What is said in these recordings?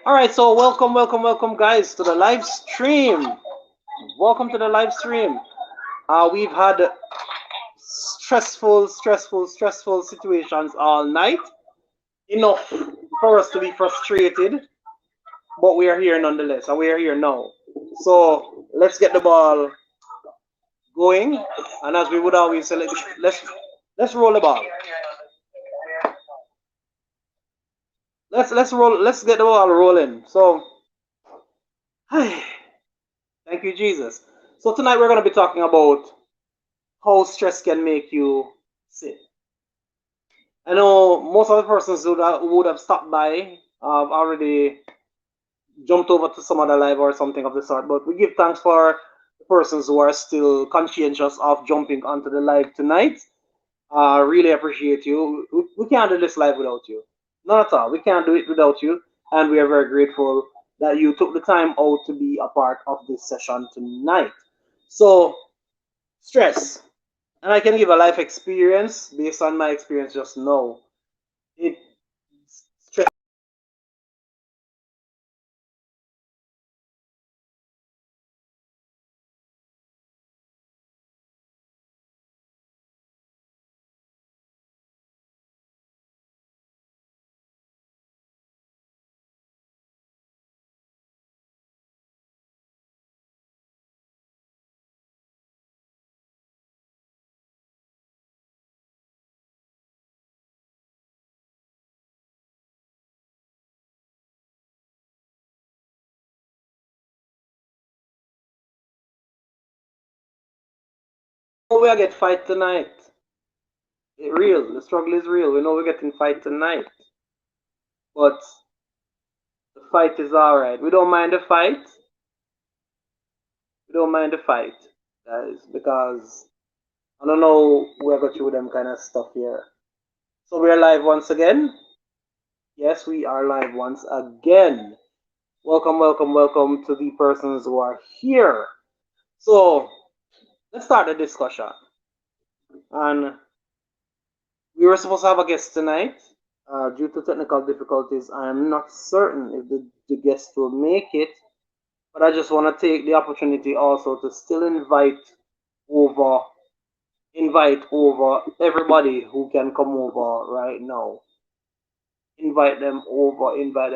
All right, so welcome, guys, to the live stream. Welcome to the live stream. We've had stressful situations all night. Enough for us to be frustrated, but we are here nonetheless, and we are here now. So let's get the ball going, and as we would always say, let's roll the ball. Let's roll. Let's get the ball rolling. So, thank you, Jesus. So tonight we're going to be talking about how stress can make you sick. I know most of the persons who would have stopped by have already jumped over to some other live or something of the sort, but we give thanks for the persons who are still conscientious of jumping onto the live tonight. Really appreciate you. We can't do this live without you. Not at all. We can't do it without you, and we are very grateful that you took the time out to be a part of this session tonight. So, stress. And I can give a life experience based on my experience just now. It stress we are get fight tonight. It real. The struggle is real. We know we're getting fight tonight. But the fight is alright. We don't mind the fight. We don't mind the fight, guys, because I don't know we're going through them kind of stuff here. So we're live once again. Yes, we are live once again. Welcome to the persons who are here. So let's start the discussion. And we were supposed to have a guest tonight. Due to technical difficulties, I am not certain if the guest will make it, but I just want to take the opportunity also to still over invite over everybody who can come over right now. Invite them over, invite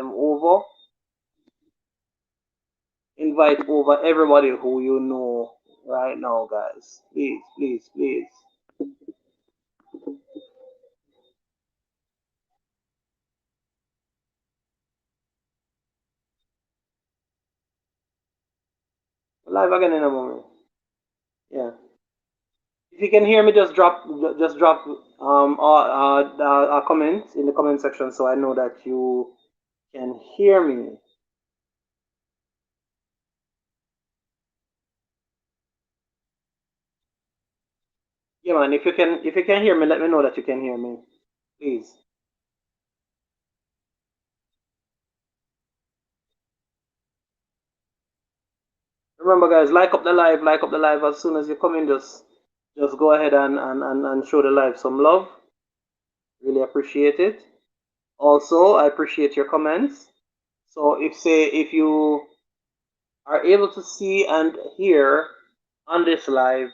over everybody who you know right now, guys. Please. Live again in a moment. Yeah. If you can hear me, just drop a comment in the comment section so I know that you can hear me. Yeah, man. If you can hear me, let me know that you can hear me, please. Remember, guys, like up the live as soon as you come in. Just go ahead and show the live some love. Really appreciate it. Also, I appreciate your comments. So if you are able to see and hear on this live,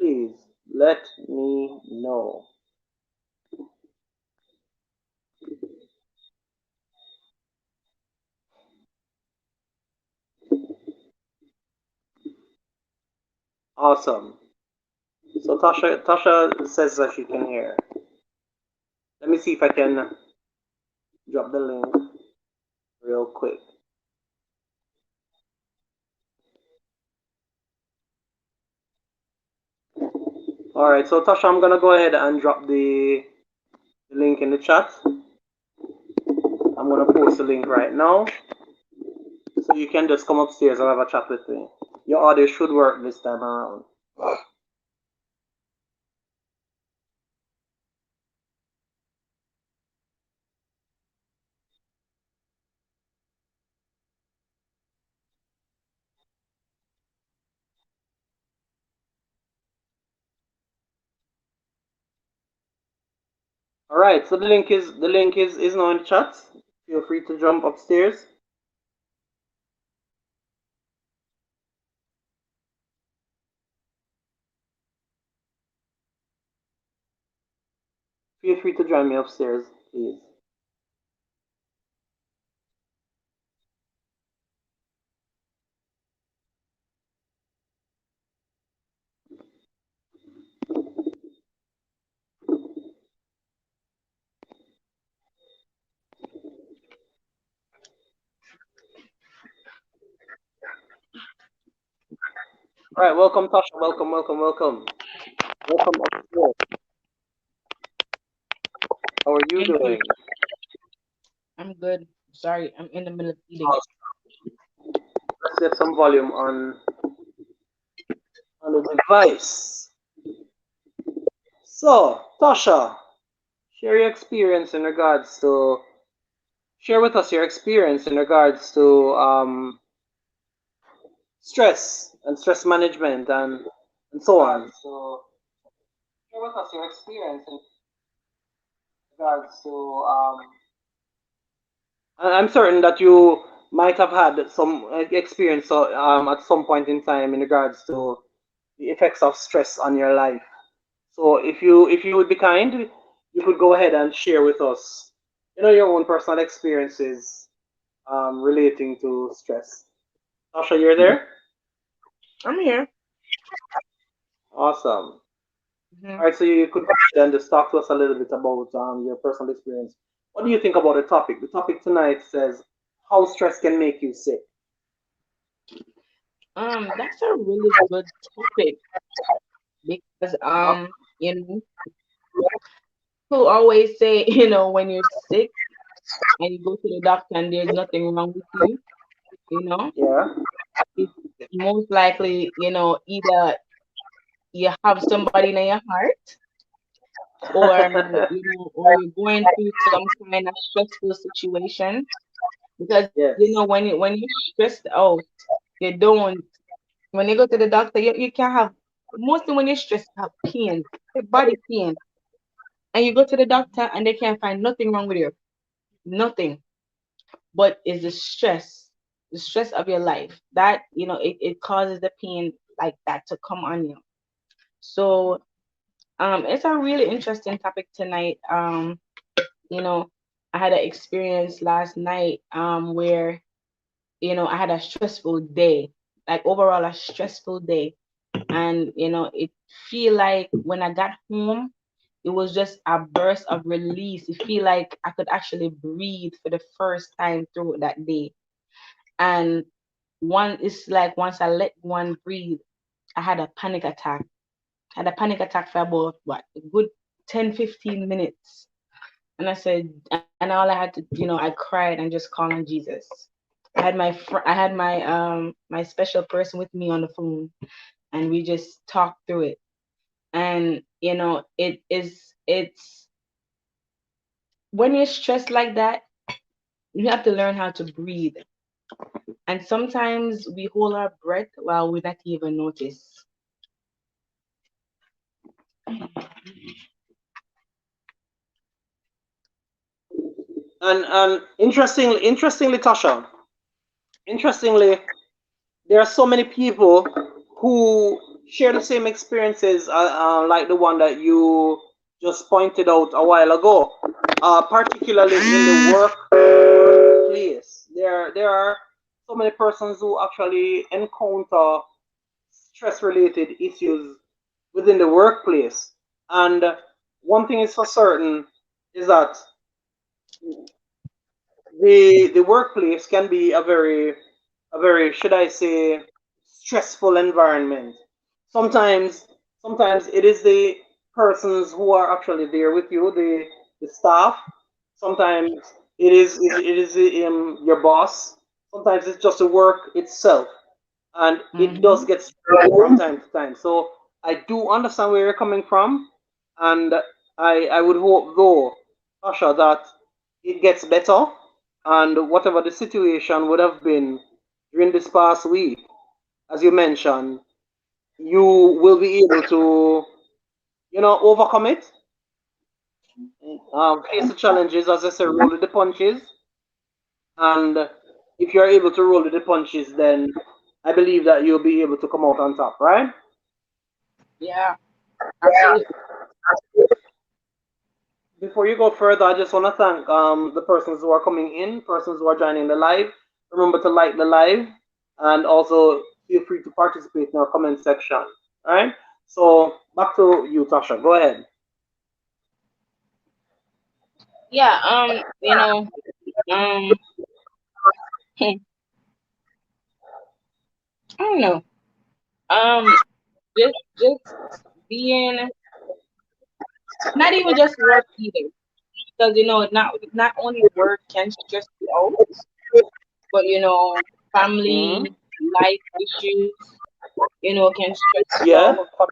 please let me know. Awesome. So Tasha says that she can hear. Let me see if I can drop the link real quick. All right, so Tasha, I'm gonna go ahead and drop the link in the chat. I'm gonna post the link right now, so you can just come upstairs and have a chat with me. Your audio should work this time around. All right, so the link is now in the chat. Feel free to jump upstairs. Feel free to join me upstairs, please. All right, welcome, Tasha. Welcome, welcome, welcome. Welcome upstairs. How are you Thank you. doing? I'm good. Sorry, I'm in the middle of eating. Let's get some volume on the device. So, Tasha, share your experience in regards to share with us your experience in regards to stress and stress management and so on. So, share with us your experience in regards to I'm certain that you might have had some experience at some point in time in regards to the effects of stress on your life. So if you would be kind, you could go ahead and share with us, your own personal experiences relating to stress. Tasha, you're there? I'm here. Awesome. Mhm. All right, so you could then just talk to us a little bit about your personal experience. What do you think about the topic? The topic tonight says how stress can make you sick. That's a really good topic because Uh-huh. people always say, when you're sick and you go to the doctor and there's nothing wrong with you, you know, Yeah. it's most likely, either you have somebody in your heart or or you're going through some kind of stressful situation. Because Yes. when you're stressed out, you don't when you go to the doctor, you can have mostly when you're stressed, you have pain, your body pain. And you go to the doctor and they can't find nothing wrong with you. Nothing. But it's the stress of your life. That, it causes the pain like that to come on you. So it's a really interesting topic tonight. You know, I had an experience last night where I had a stressful day, like overall a stressful day. And it feel like when I got home, it was just a burst of release. It feel like I could actually breathe for the first time through that day. And one is like once I let one breathe, I had a panic attack. I had a panic attack for about what, a good 10-15 minutes. And I said, and all I had to, I cried and just called on Jesus. I had my special person with me on the phone, and we just talked through it. And it's when you're stressed like that, you have to learn how to breathe. And sometimes we hold our breath while we not even notice. And interestingly, Tasha, interestingly, there are so many people who share the same experiences like the one that you just pointed out a while ago, particularly in the workplace. There are so many persons who actually encounter stress related issues within the workplace. And one thing is for certain is that the workplace can be a very should I say stressful environment. Sometimes it is the persons who are actually there with you, the staff. Sometimes it is your boss. Sometimes it's just the work itself, and it does Hmm. get stressful from time to time. So I do understand where you're coming from, and I would hope though, Tasha, that it gets better, and whatever the situation would have been during this past week, as you mentioned, you will be able to, overcome it, face the challenges, as I said, roll with the punches, and if you're able to roll with the punches, then I believe that you'll be able to come out on top, right? Yeah, absolutely. Before you go further, I just want to thank the persons who are coming in, persons who are joining the live. Remember to like the live and also feel free to participate in our comment section. All right. So back to you, Tasha. Go ahead. Yeah, um, I don't know. Um, just being not even just work either, because not only work can stress you out, but Mm-hmm. family life issues, can stress you Yeah. out.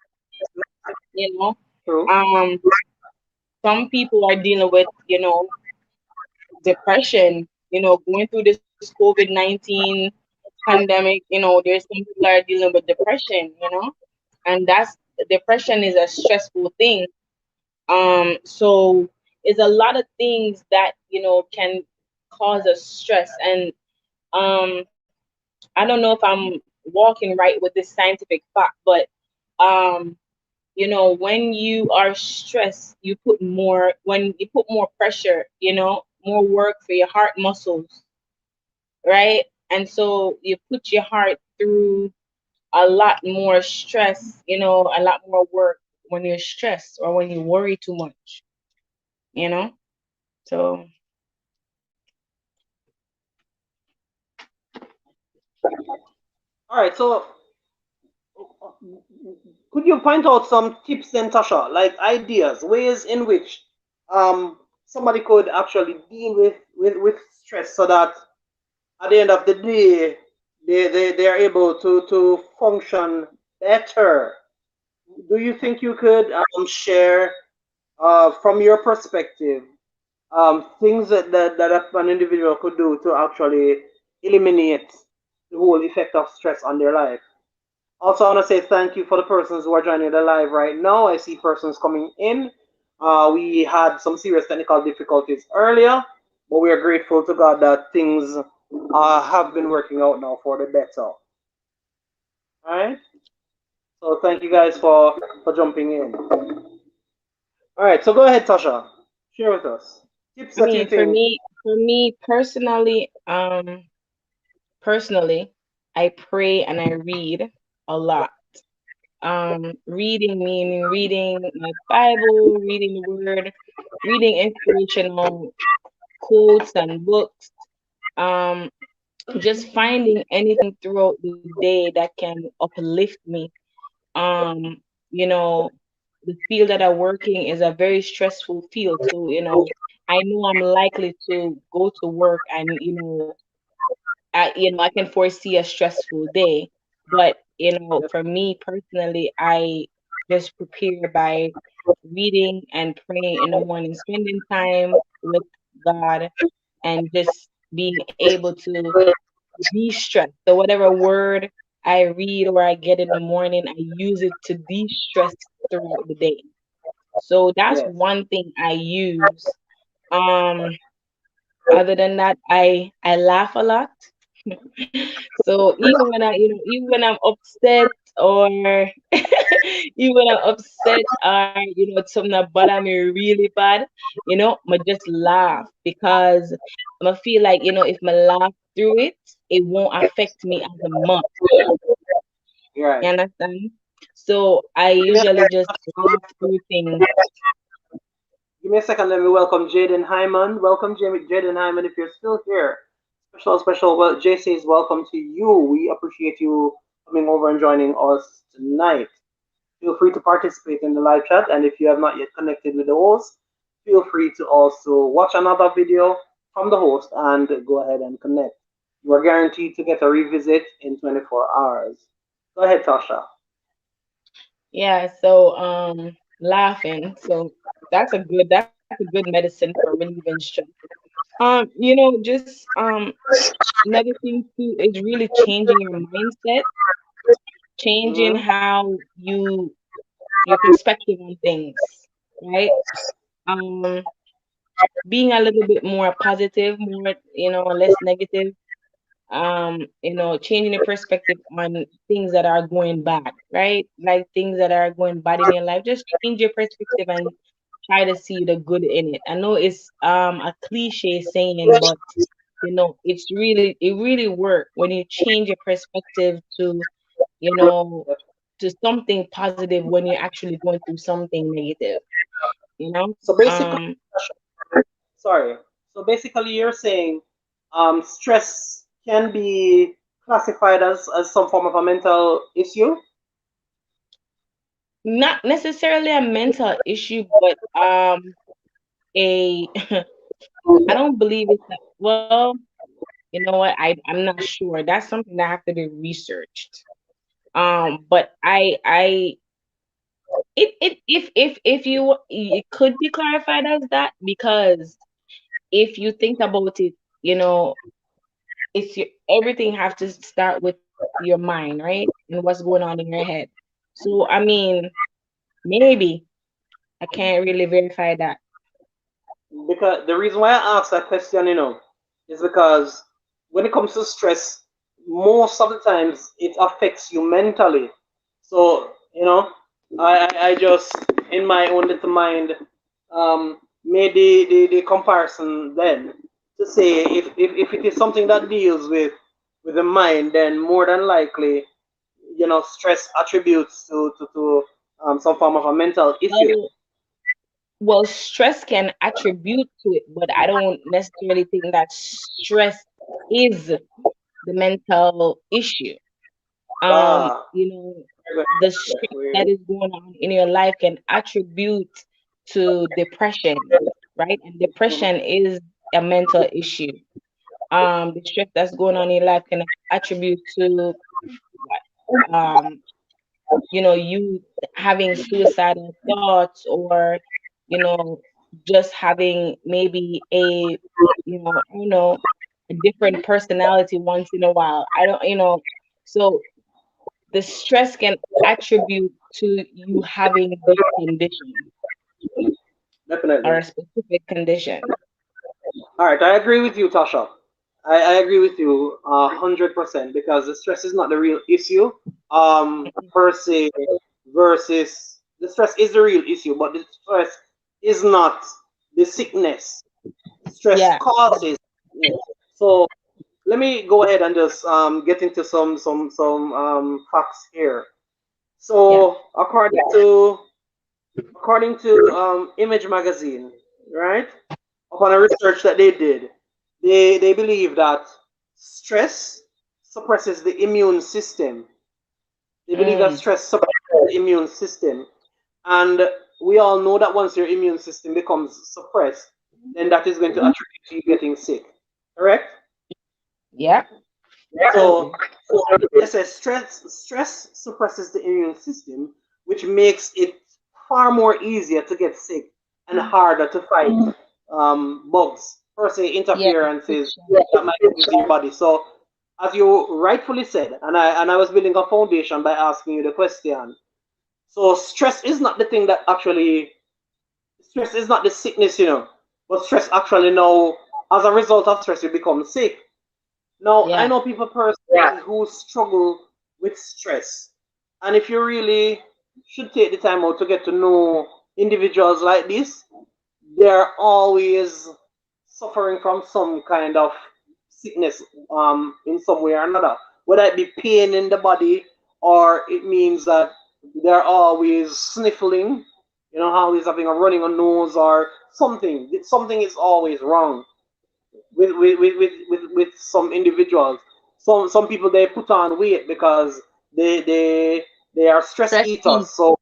You know, True. um, some people are dealing with depression. Going through this COVID-19 pandemic. There's some people are dealing with depression. And that's depression is a stressful thing. So it's a lot of things that can cause us stress. And I don't know if I'm walking right with this scientific fact, but um, when you are stressed, when you put more pressure, more work for your heart muscles, right? And so you put your heart through a lot more stress, a lot more work when you're stressed or when you worry too much, you know? So All right. So could you point out some tips then, Tasha, like ideas, ways in which somebody could actually deal with stress so that at the end of the day they are able to function better. Do you think you could share from your perspective things that an individual could do to actually eliminate the whole effect of stress on their life? Also, I want to say thank you for the persons who are joining the live right now. I see persons coming in. We had some serious technical difficulties earlier, but we are grateful to God that things have been working out now for the better. All right. So thank you guys for jumping in. All right. So go ahead, Tasha. Share with us tips I that you mean, for think. me, for me personally, I pray and I read a lot. Reading meaning reading my Bible, reading the Word, reading inspirational quotes and books. Um, just finding anything throughout the day that can uplift me. Um, you know, the field that I'm working is a very stressful field. So, I know I'm likely to go to work and, I can foresee a stressful day. But, for me personally, I just prepare by reading and praying in the morning, spending time with God and just being able to de-stress. So whatever word I read or I get in the morning, I use it to de-stress throughout the day. So that's Yes. one thing I use. Um, Other than that, I laugh a lot. So even when I'm upset or even when I'm upset or something that bother me really bad, I just laugh because I feel like if I laugh through it, it won't affect me as a much. You're right. You understand? So I Give me a usually second. just laugh through things. Give me a second. Let me welcome Jaden Hyman. Welcome, Jaden Hyman. If you're still here, special. Well, Jay says welcome to you. We appreciate you coming over and joining us tonight. Feel free to participate in the live chat, and if you have not yet connected with the host, feel free to also watch another video from the host and go ahead and connect. You are guaranteed to get a revisit in 24 hours. Go ahead, Tasha. Yeah, so laughing. So that's a good medicine for relieving stress. Just another thing too is really changing your mindset, changing Mm-hmm. how your perspective on things, right? Um, Being a little bit more positive, more less negative. Changing your perspective on things that are going bad, right? Like things that are going bad in your life. Just change your perspective and try to see the good in it. I know it's a cliche saying, but it really work when you change your perspective to, you know, to something positive when you're actually going through something negative, you know? So basically, sorry. So basically, you're saying stress can be classified as some form of a mental issue. Not necessarily a mental issue, but a I don't believe it's that well, you know what? I'm not sure. That's something that have to be researched. But if you it could be clarified as that because if you think about it, it's everything have to start with your mind, right? And what's going on in your head. So I mean, maybe I can't really verify that. Because the reason why I asked that question, is because when it comes to stress, most of the times it affects you mentally. So, I just, in my own little mind, made the comparison then to say if it is something that deals with the mind, then more than likely, stress attributes to some form of a mental issue. Well, well, stress can attribute to it, but I don't necessarily think that stress is the mental issue. Um, Ah, you know, very the good, stress very that good. is going on in your life can attribute to depression, right? And Mhm. depression is a mental issue. The stress that's going on in your life can attribute to you having suicidal thoughts or, you know, just having maybe I don't know, a different personality once in a while. I don't, so the stress can attribute to you having this condition or Definitely. a specific condition. All right, I agree with you, Tasha. I agree with you 100% because the stress is not the real issue, per se, versus the stress is the real issue, but the stress is not the sickness. Stress Yeah, causes sickness. So let me go ahead and just get into some facts here. yeah. So according to Image Magazine, right? Upon a research that they did, they believe that stress suppresses the immune system. They believe that Mm, stress suppresses the immune system. And we all know that once your immune system becomes suppressed, then that is going to attribute to you getting sick. Correct? yeah, So, absolutely. so they say stress suppresses the immune system, which makes it far more easier to get sick and harder to fight bugs, per se Yeah, interferences fiction. that might get into your body. So, as you rightfully said, and I was building a foundation by asking you the question. So, stress is not the sickness, but stress actually now, as a result of stress, you become sick. Now, I Yeah, know people personally who struggle with stress. And if you really should take the time out to get to know individuals like this, they're always suffering from some kind of sickness in some way or another. Whether it be pain in the body or it means that they're always sniffling, always having a running a nose or something. Something is always wrong with some individuals. Some people they put on weight because they are stress stress eaters. eat. So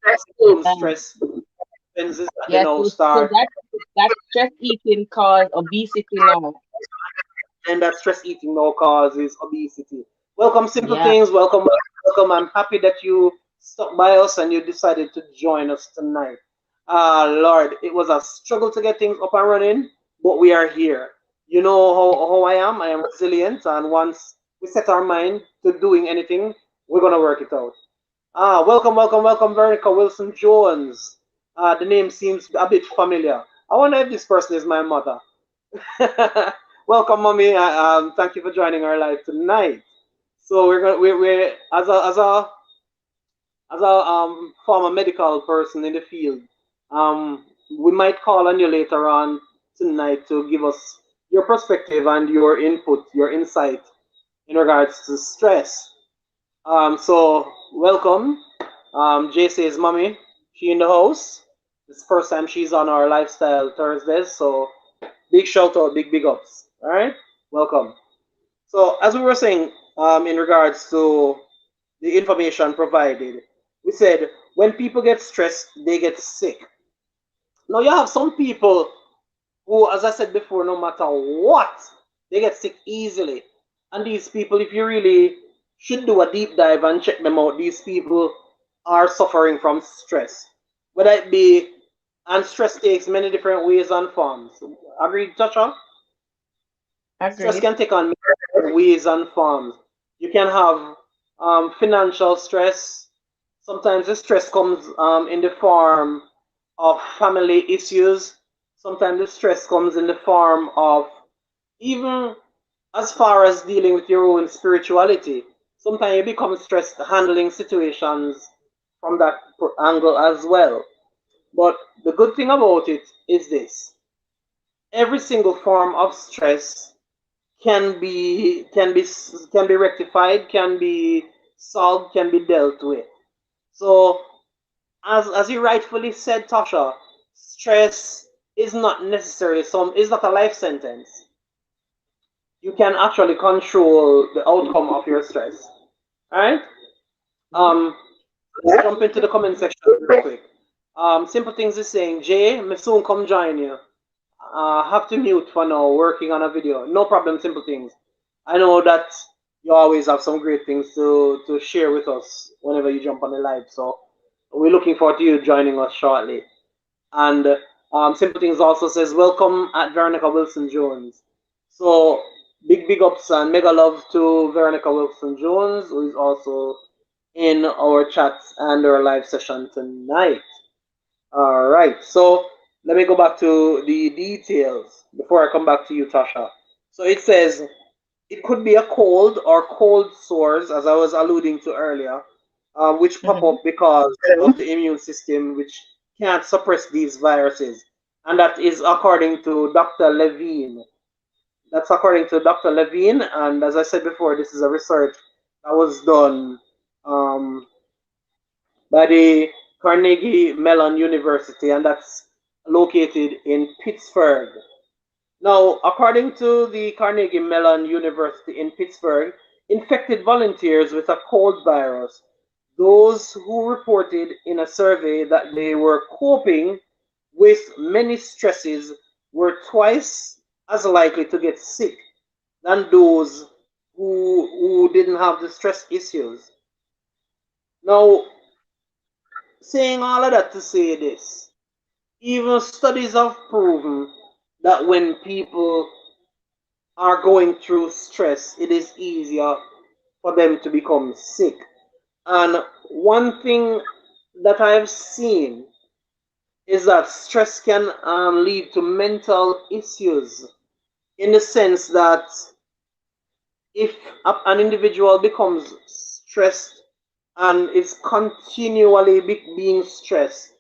Um, stress expenses that they yeah, now so start, that stress eating cause obesity now. and that stress eating now causes obesity. Welcome, simple Yeah. things. Welcome, welcome. I'm happy that you stopped by us and you decided to join us tonight. Lord, it was a struggle to get things up and running, but we are here. You know how I am. I am resilient, and once we set our mind to doing anything, we're gonna work it out. Welcome, welcome, welcome, Veronica Wilson Jones. The name seems a bit familiar. I wonder if this person is my mother. Welcome, mommy. Thank you for joining our live tonight. So we're as a former medical person in the field. we might call on you later on tonight to give us your perspective and your input, your insight in regards to stress. So welcome. JC's mommy, she in the house. It's the first time she's on our Lifestyle Thursdays, so big shout out, big ups. All right, welcome. So as we were saying, in regards to the information provided, we said when people get stressed, they get sick. Now you have some people who, as I said before, no matter what, they get sick easily. And these people, if you really should do a deep dive and check them out, these people are suffering from stress. Whether it be, and stress takes many different ways and forms. Agreed, Tasha? Stress Agreed. can take on many different ways and forms. You can have financial stress. Sometimes the stress comes in the form of family issues. Sometimes the stress comes in the form of even as far as dealing with your own spirituality. Sometimes you become stressed handling situations from that angle as well. But the good thing about it is this: every single form of stress can be rectified, can be solved, can be dealt with. So as you rightfully said, Tasha, stress is not necessarily some is not a life sentence. You can actually control the outcome of your stress. Alright? Um let's jump into the comment section real quick. Simple Things is saying, Jay, me soon come join you. Have to mute for now, working on a video. No problem, Simple Things. I know that you always have some great things to share with us whenever you jump on the live. So we're looking forward to you joining us shortly. And Simple Things also says, welcome at Veronica Wilson Jones. So big ups and mega love to Veronica Wilson Jones, who is also in our chats and our live session tonight. All right, so let me go back to the details before I come back to you, Tasha. So it says it could be a cold or cold sores, as I was alluding to earlier, which pop Mm-hmm. up because of the immune system, which can't suppress these viruses. And that is according to Dr. Levine. That's according to Dr. Levine. And as I said before, this is a research that was done um, by the Carnegie Mellon University, and that's located in Pittsburgh. Now, according to the Carnegie Mellon University in Pittsburgh, infected volunteers with a cold virus, those who reported in a survey that they were coping with many stresses, were twice as likely to get sick than those who didn't have the stress issues. Now, saying all of that to say this, even studies have proven that when people are going through stress, it is easier for them to become sick. And one thing that I've seen is that stress can lead to mental issues in the sense that if an individual becomes stressed and is continually being stressed,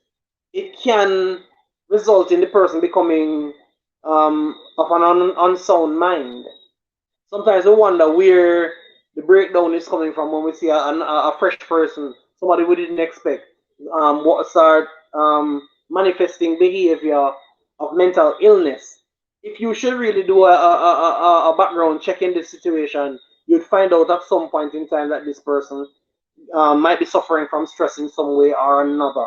it can result in the person becoming of an unsound mind. Sometimes we wonder where the breakdown is coming from when we see a fresh person, somebody we didn't expect, what start manifesting behavior of mental illness. If you should really do a background check in this situation, you'd find out at some point in time that this person might be suffering from stress in some way or another.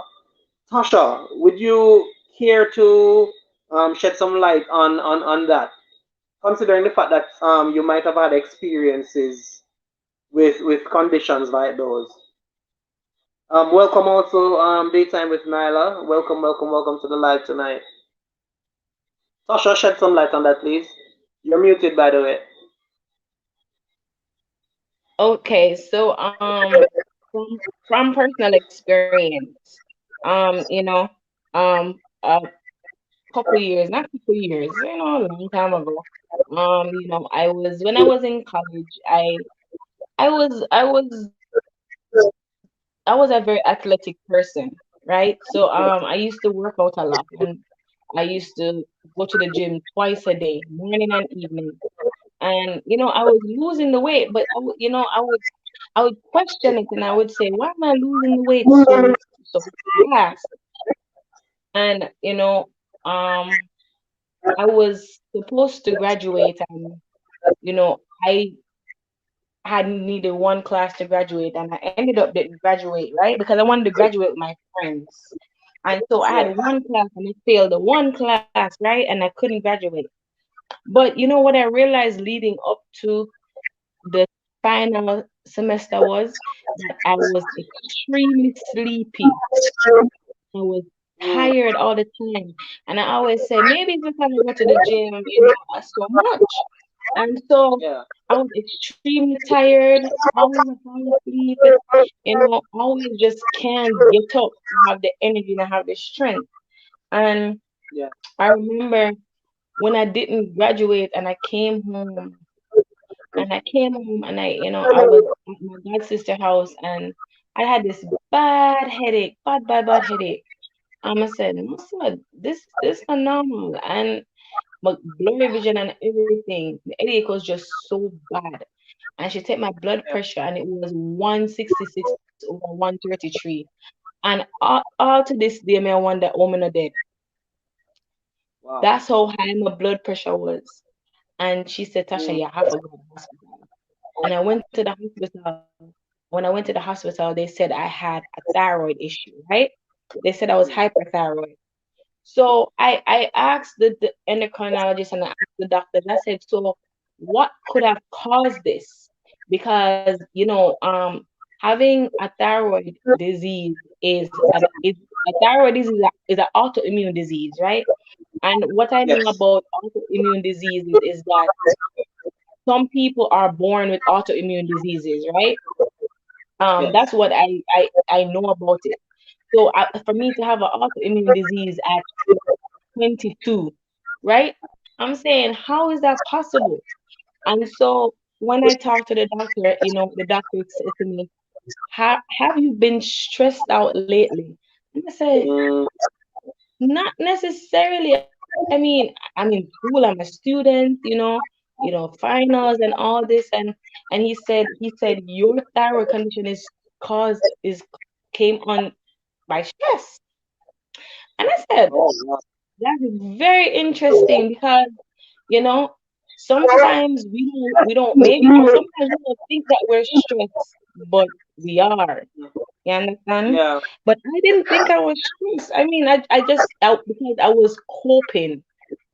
Tasha, would you care to shed some light on that? Considering the fact that you might have had experiences with conditions like those. Welcome also, Daytime with Nyla. Welcome to the live tonight. Tasha, shed some light on that, please. You're muted, by the way. Okay, so from personal experience, a couple years, not couple years, a long time ago. I was when I was in college, I was I was I was a very athletic person, right? So I used to work out a lot, and I used to go to the gym twice a day, morning and evening. And I was losing the weight, but I would question it and I would say, why am I losing the weight so fast? And I was supposed to graduate, and I had needed one class to graduate, and I ended up didn't graduate, right? Because I wanted to graduate with my friends. And so I had Yes. one class and I failed the one class, right? And I couldn't graduate. But you know what I realized leading up to the final semester was that I was extremely sleepy. I was Mm, tired all the time. And I always say, maybe it's because I go to the gym, so much. And so yeah. I was extremely tired, always falling asleep, always just can't get up, have the energy and have the strength. And Yeah. I remember when I didn't graduate and I was at my god sister house and I had this bad headache, bad headache. I said, Mama, this not normal. And my blurry vision and everything, the headache was just so bad. And she checked my blood Yeah. pressure and it was 166 over 133. And all to this day, me I wonder, oh, me not dead. Wow. That's how high my blood pressure was. And she said, Tasha, Mm, you have to go to the hospital. And I went to the hospital. When I went to the hospital, they said I had a thyroid issue, right? They said I was mm, hyperthyroid. So I asked the endocrinologist and I asked the doctors, I said, so what could have caused this? Because, having a thyroid disease is a thyroid disease is an autoimmune disease, right? And what I know yes. about autoimmune diseases is that some people are born with autoimmune diseases, right? That's Yes. what I know about it. So for me to have an autoimmune disease at 22, right? I'm saying, how is that possible? And so when I talked to the doctor, the doctor said to me, have you been stressed out lately? And I said, Mm, not necessarily. I mean, I'm in school, I'm a student, finals and all this, and he said your thyroid condition is came on by stress. And I said, oh, wow. that is very interesting because you know sometimes we don't maybe or sometimes we don't think that we're stressed, but we are. You understand? Yeah. But I didn't think I was stressed. I mean, because I was coping,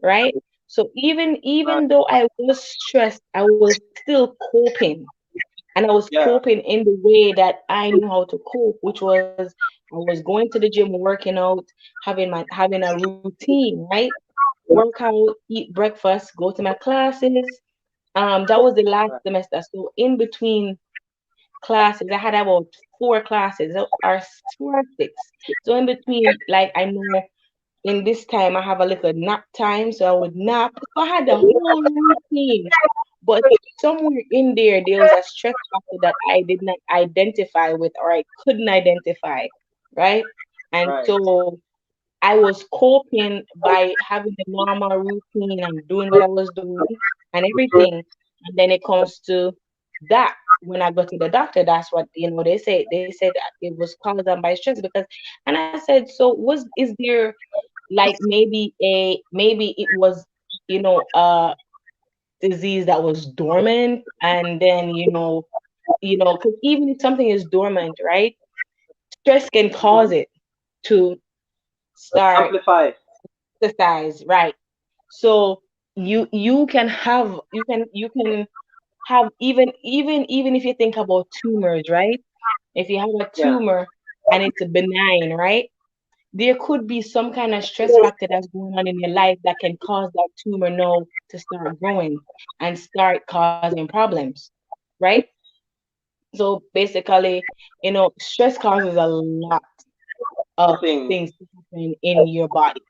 right? So Right. even though I was stressed, I was still coping. And I was Yeah. coping in the way that I knew how to cope, which was I was going to the gym, working out, having a routine, right? Work out, eat breakfast, go to my classes. That was the last Right. semester. So in between classes, I had about four classes or 4 or 6. So in between, like I know in this time I have a little nap time, so I would nap. So I had the whole routine. But somewhere in there was a stress factor that I did not identify with or I couldn't identify, right? And Right. so I was coping by having the normal routine and doing what I was doing and everything. And then it comes to that. When I go to the doctor, that's what they said that it was caused on by stress and I said, so is there like maybe it was a disease that was dormant and then because even if something is dormant, right, stress can cause Mhm. it to start Amplify. exercise, right? So you can have even if you think about tumors, right? If you have a Yeah. tumor and it's benign, right? There could be some kind of stress factor that's going on in your life that can cause that tumor now to start growing and start causing problems, right? So basically, stress causes a lot of Things. things to happen in your body.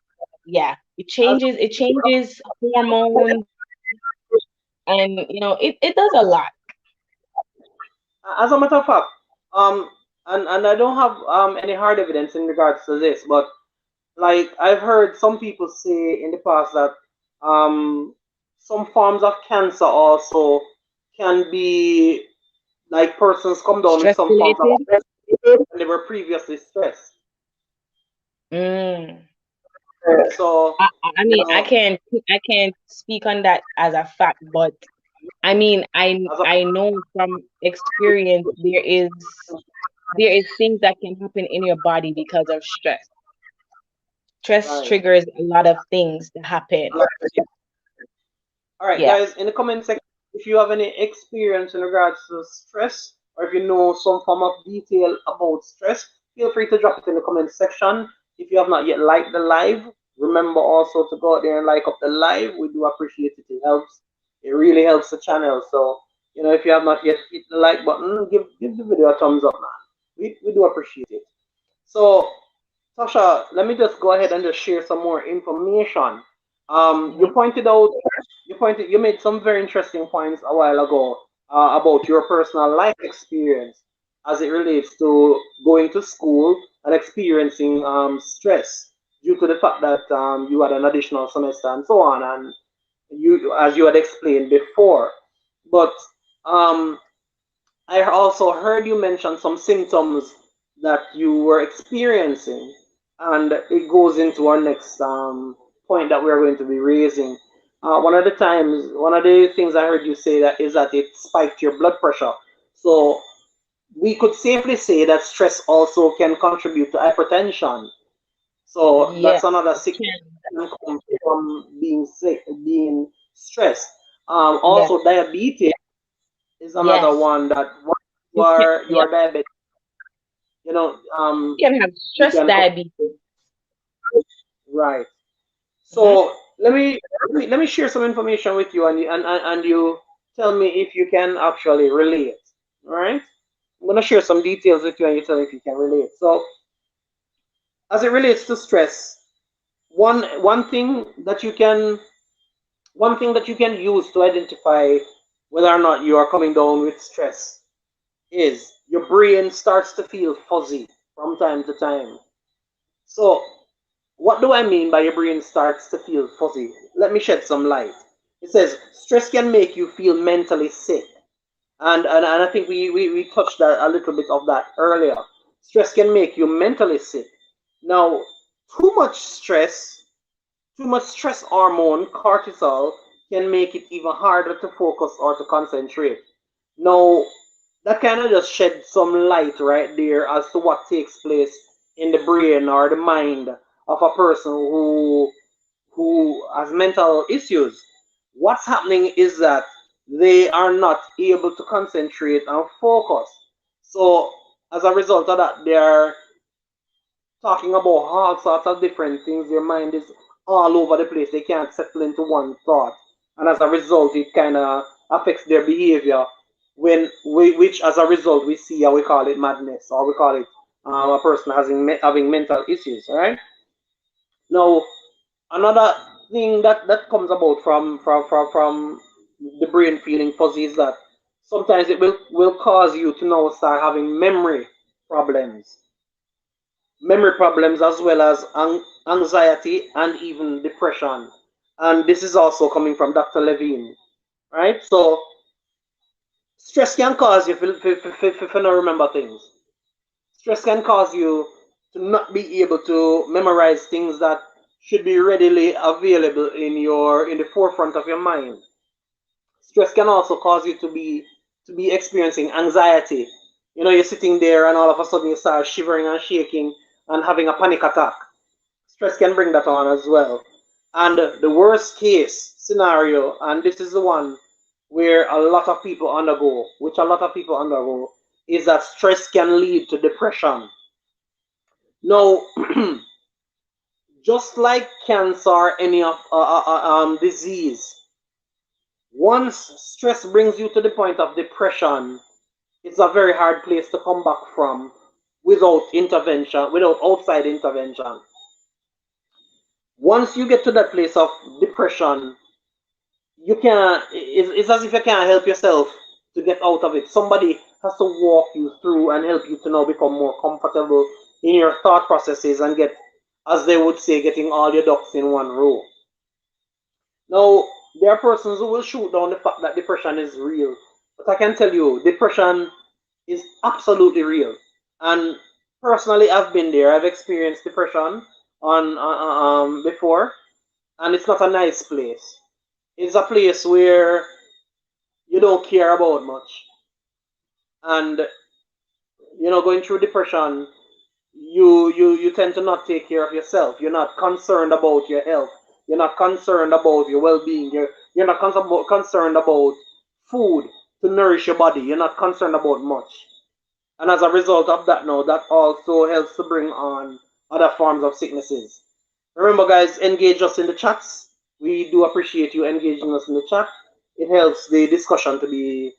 Yeah, it changes hormones and it does a lot. As a matter of fact, um, and I don't have any hard evidence in regards to this, but like I've heard some people say in the past that um, some forms of cancer also can be like persons come down with Stress some forms of related. stress when they were previously stressed. Mm. So, I you mean, know, I can't speak on that as a fact, but I mean, as a I know from experience there is things that can happen in your body because of stress. Stress right. triggers a lot of things that happen. All right, Yeah. guys, in the comment section, if you have any experience in regards to stress, or if you know some form of detail about stress, feel free to drop it in the comment section. If you have not yet liked the live, remember also to go out there and like up the live. We do appreciate it. It helps. It really helps the channel. So, if you have not yet hit the like button, give the video a thumbs up, man. We do appreciate it. So, Sasha, let me just go ahead and just share some more information. You Hmm. pointed out, you made some very interesting points a while ago about your personal life experience as it relates to going to school and experiencing stress due to the fact that you had an additional semester and so on, and as you had explained before. But um, I also heard you mention some symptoms that you were experiencing, and it goes into our next point that we're going to be raising. One of the things I heard you say that is that it spiked your blood pressure. So we could safely say that stress also can contribute to hypertension. So Yeah. that's another It sickness can. that can come from being sick, being stressed. Yeah. Also, diabetes is another Yes. one that once You can. you Yep. are diabetic, You can have you stress can come diabetes. right. Hmm. So let me share some information with you, and you tell me if you can actually relate. All right. I'm gonna share some details with you, and you tell me if you can relate. So as it relates to stress, one thing that you can use to identify whether or not you are coming down with stress is your brain starts to feel fuzzy from time to time. So what do I mean by your brain starts to feel fuzzy? Let me shed some light. It says stress can make you feel mentally sick. And I think we touched that a little bit of that earlier. Stress can make you mentally sick. Now, too much stress, too much stress hormone, cortisol, can make it even harder to focus or to concentrate. Now, that kind of just shed some light right there as to what takes place in the brain or the mind of a person who has mental issues. What's happening is that they are not able to concentrate and focus. So as a result of that, they are talking about all sorts of different things. Their mind is all over the place. They can't settle into one thought, and as a result, it kind of affects their behavior. Which as a result, we see how we call it madness, or we call it a person having mental issues. All right. Now, another thing that comes about from the brain feeling fuzzy is that sometimes it will cause you to now start having problems memory problems as well as anxiety and even depression. And this is also coming from Dr. Levine, right? So stress can cause you if you not remember things. Stress can cause you to not be able to memorize things that should be readily available in the forefront of your mind. Stress can also cause you to be experiencing anxiety. You're sitting there and all of a sudden you start shivering and shaking and having a panic attack. Stress can bring that on as well. And the worst case scenario, and this is the one where a lot of people undergo, which a lot of people undergo, is that stress can lead to depression. Now, just like cancer or any of disease, once stress brings you to the point of depression, it's a very hard place to come back from without intervention, without outside intervention. Once you get to that place of depression, you can't. It's as if you can't help yourself to get out of it. Somebody has to walk you through and help you to now become more comfortable in your thought processes and get as they would say, getting all your ducks in one row. Now, there are persons who will shoot down the fact that depression is real, but I can tell you, depression is absolutely real. And personally, I've been there. I've experienced depression before, and it's not a nice place. It's a place where you don't care about much, and going through depression, you tend to not take care of yourself. You're not concerned about your health. You're not concerned about your well-being. You're not concerned about food to nourish your body. You're not concerned about much. And as a result of that, now that also helps to bring on other forms of sicknesses. Remember, guys, engage us in the chats. We do appreciate you engaging us in the chat. It helps the discussion to be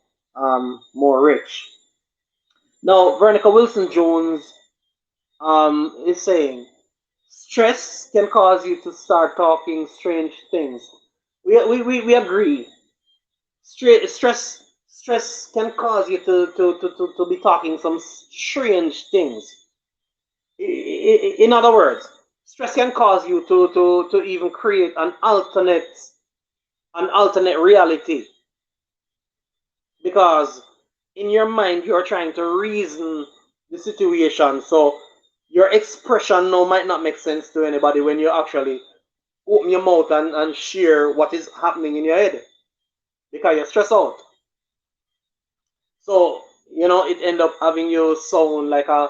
more rich. Now, Veronica Wilson Jones is saying stress can cause you to start talking strange things. We agree. Stress can cause you to be talking some strange things. In other words, stress can cause you to even create an alternate reality, because in your mind you're trying to reason the situation. So your expression now might not make sense to anybody when you actually open your mouth and share what is happening in your head, because you're stressed out. So it end up having you sound like a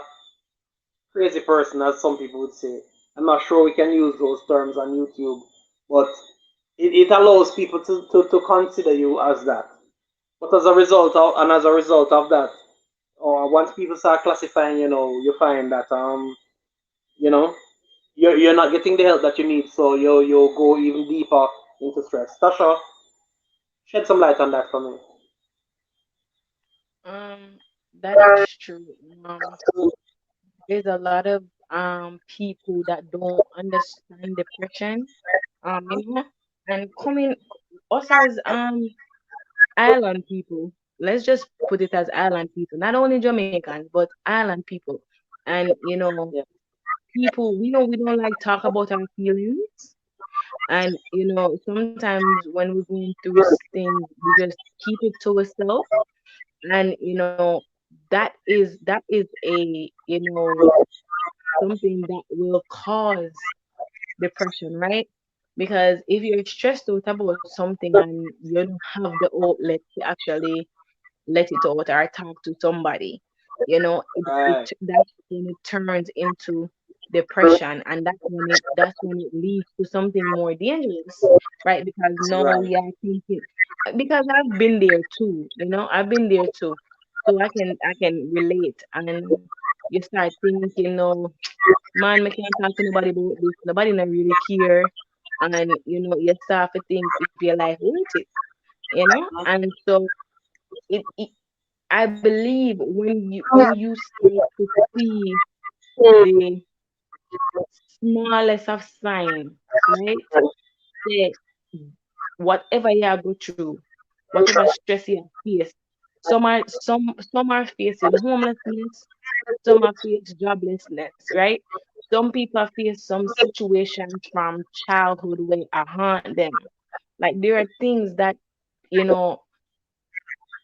crazy person, as some people would say. I'm not sure we can use those terms on YouTube, but it allows people to consider you as that. But as a result of that, or once people start classifying, you find that you know, you're not getting the help that you need, so you go even deeper into stress. Tasha, shed some light on that for me. Um, that is true. There's a lot of people that don't understand depression. And coming us as island people, let's just put it as island people, not only Jamaicans, but island people. And Yeah. people, we don't like talk about our feelings. And sometimes when we're going through things, we just keep it to ourselves. And that is a something that will cause depression, right? Because if you're stressed out about something and you don't have the outlet to actually let it out or talk to somebody, Right. that's when it turns into depression, and that's when it leads to something more dangerous, right? Because now Right. we are thinking, because I've been there too, I've been there too, so I can relate. And you start thinking, no, man, I can't talk to nobody about this. Nobody not really care. And you start to think if your life worth it, And so it I believe when you start to see the smallest of signs, right? Say whatever you are go through, whatever stress you face, some are facing homelessness, some are facing joblessness, right? Some people face some situation from childhood where I haunt them. Like there are things that you know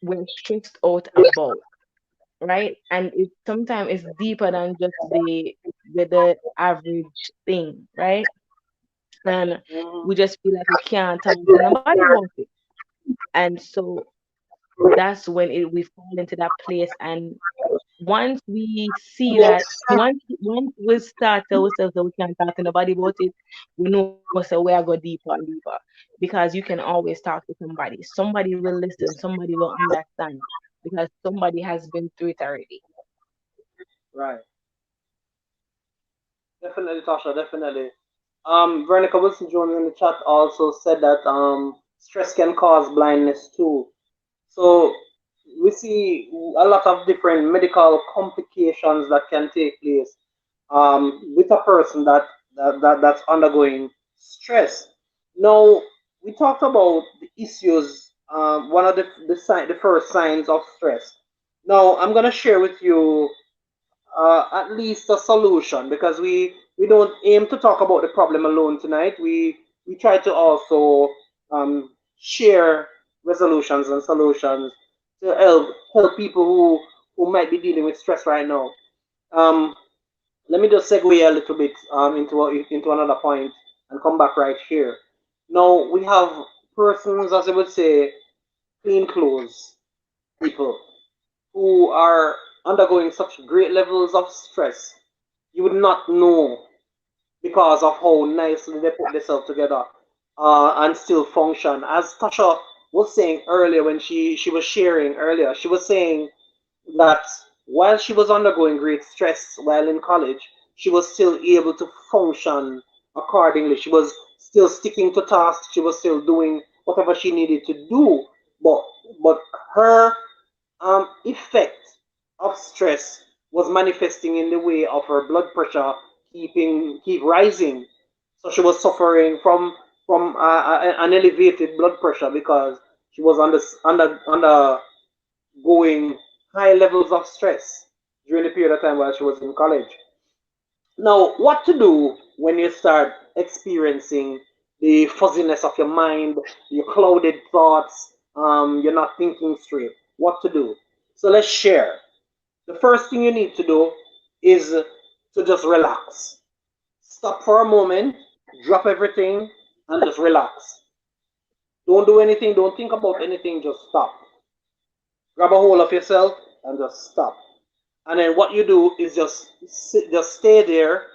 we're stressed out about, right? And it sometimes it's deeper than just the average thing, right? And Mhm. we just feel like we can't talk to nobody about it. And so that's when we fall into that place. And once we see that, once we start tell ourselves that we can't talk to nobody about it, we know so we are go deeper and deeper, because you can always talk to somebody. Somebody will listen, somebody will understand, because somebody has been through it already. Right. Definitely, Tasha. Definitely. Veronica Wilson Jones in the chat also said that stress can cause blindness too. So we see a lot of different medical complications that can take place with a person that's undergoing stress. Now, we talked about the issues. One of the first signs of stress. Now, I'm gonna share with you at least a solution, because we we don't aim to talk about the problem alone tonight. We try to also share resolutions and solutions to help people who might be dealing with stress right now. Um, Let me just segue a little bit into another point and come back right here. Now we have persons, as I would say, clean clothes people who are undergoing such great levels of stress. You would not know because of how nicely they put themselves together and still function. As Tasha was saying earlier when she was sharing earlier, she was saying that while she was undergoing great stress while in college, she was still able to function accordingly. She was still sticking to tasks. She was still doing whatever she needed to do. But but her effect of stress was manifesting in the way of her blood pressure keep rising. So she was suffering from an elevated blood pressure because she was undergoing high levels of stress during the period of time while she was in college. Now, what to do when you start experiencing the fuzziness of your mind, your clouded thoughts, you're not thinking straight? What to do? So let's share. The first thing you need to do is to just relax. Stop for a moment, drop everything, and just relax. Don't do anything, don't think about anything, just stop. Grab a hold of yourself and just stop. And then what you do is just stay there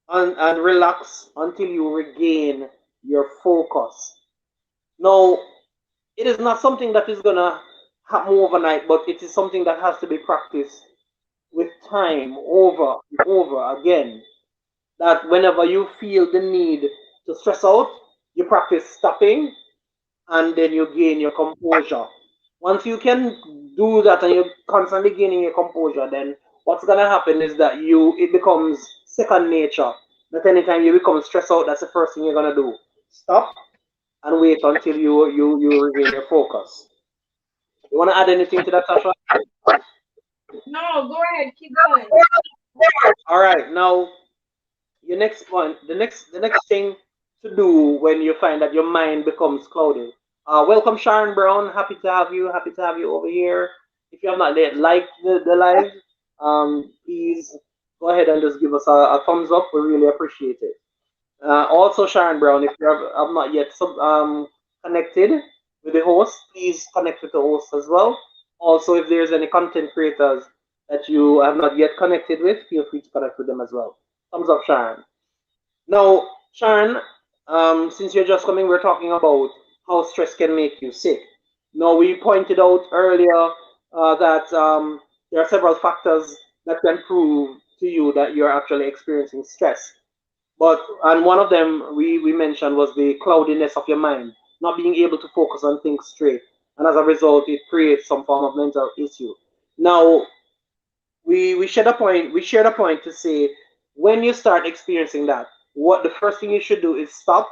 and relax until you regain your focus. Now, it is not something that is gonna happen overnight, but it is something that has to be practiced with time over and over again. That whenever you feel the need to stress out, you practice stopping and then you gain your composure. Once you can do that and you're constantly gaining your composure, then what's gonna happen is that it becomes second nature. That anytime you become stressed out, that's the first thing you're gonna do. Stop and wait until you regain your focus. You wanna add anything to that, Tasha? No, go ahead, keep going. All right, now your next point, the next thing to do when you find that your mind becomes clouded. Welcome Sharon Brown, happy to have you, happy to have you over here. If you have not yet liked the live, please go ahead and just give us a thumbs up. We really appreciate it. Also, Sharon Brown, if you have not yet connected with the host, please connect with the host as well. Also, if there's any content creators that you have not yet connected with, feel free to connect with them as well. Thumbs up, Sharon. Now, Sharon, since you're just coming, we're talking about how stress can make you sick. Now, we pointed out earlier that there are several factors that can prove to you that you're actually experiencing stress. And one of them we mentioned was the cloudiness of your mind, not being able to focus on things straight. And as a result, it creates some form of mental issue. Now, we shared a point to say when you start experiencing that, what the first thing you should do is stop,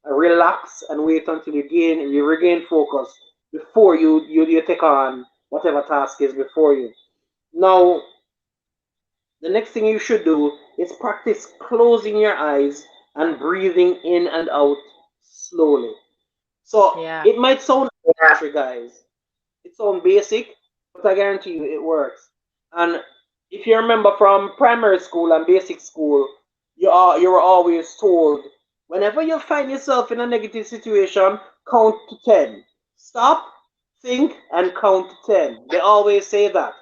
relax, and wait until you regain focus before you take on whatever task is before you. Now, the next thing you should do is practice closing your eyes and breathing in and out slowly. So Yeah. it might sound elementary, guys. It sounds basic, but I guarantee you it works. And if you remember from primary school and basic school, you were always told whenever you find yourself in a negative situation, count to 10. Stop, think, and count to 10. They always say that.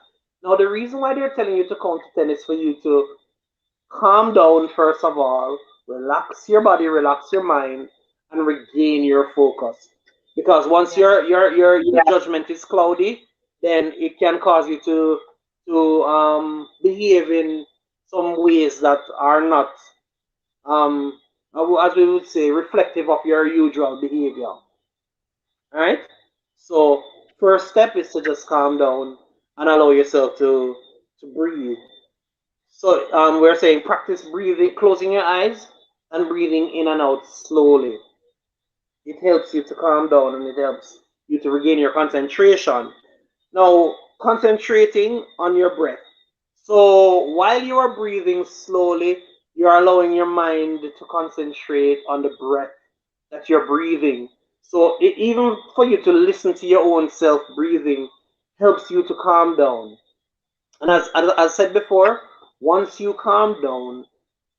Now the reason why they're telling you to count to 10 is for you to calm down first of all, relax your body, relax your mind, and regain your focus. Because once Yeah. your judgment is cloudy, then it can cause you to behave in some ways that are not um as we would say reflective of your usual behavior. All right. So first step is to just calm down and allow yourself to breathe. So we're saying practice breathing, closing your eyes and breathing in and out slowly. It helps you to calm down and it helps you to regain your concentration. Now, concentrating on your breath. So while you are breathing slowly, you're allowing your mind to concentrate on the breath that you're breathing. So even for you to listen to your own self breathing helps you to calm down. And as said before, once you calm down,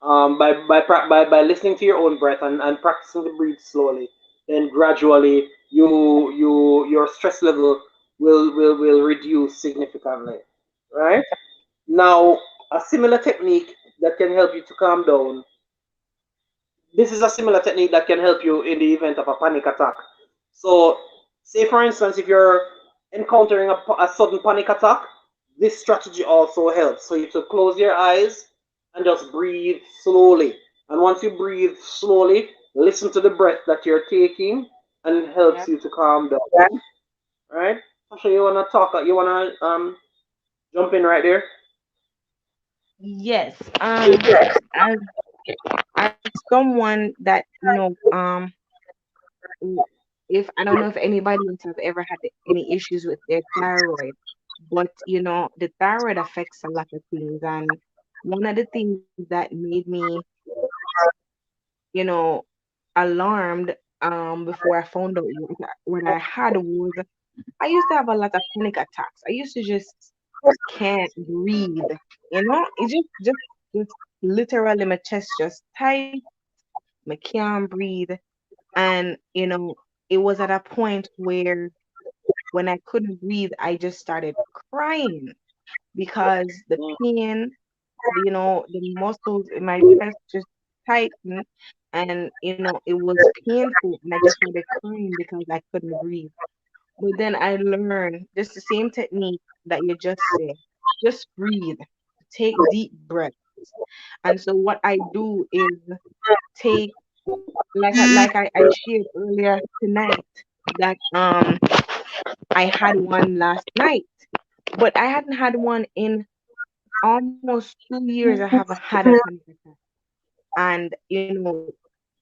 by listening to your own breath and practicing to breathe slowly, then gradually your stress level will reduce significantly. Right? Now, a similar technique that can help you to calm down. This is a similar technique that can help you in the event of a panic attack. So, say for instance, if you're encountering a sudden panic attack, this strategy also helps. So you to close your eyes and just breathe slowly. And once you breathe slowly, listen to the breath that you're taking, and it helps Yeah. you to calm down. Right? Tasha, you wanna talk? You wanna jump in right there? Yes. As as someone that if I don't know if anybody else has ever had any issues with their thyroid, but the thyroid affects a lot of things, and one of the things that made me, you know, alarmed before I found out what I had was I used to have a lot of panic attacks. I used to just can't breathe. It just literally my chest just tight, I can't breathe, and it was at a point where when I couldn't breathe, I just started crying because the pain, the muscles in my chest just tightened, and it was painful, and I just started crying because I couldn't breathe. But then I learned just the same technique that you just said. Just breathe. Take deep breaths. And so what I do is take, like I shared earlier tonight, that I had one last night, but I hadn't had one in almost 2 years. I haven't had a panic attack. And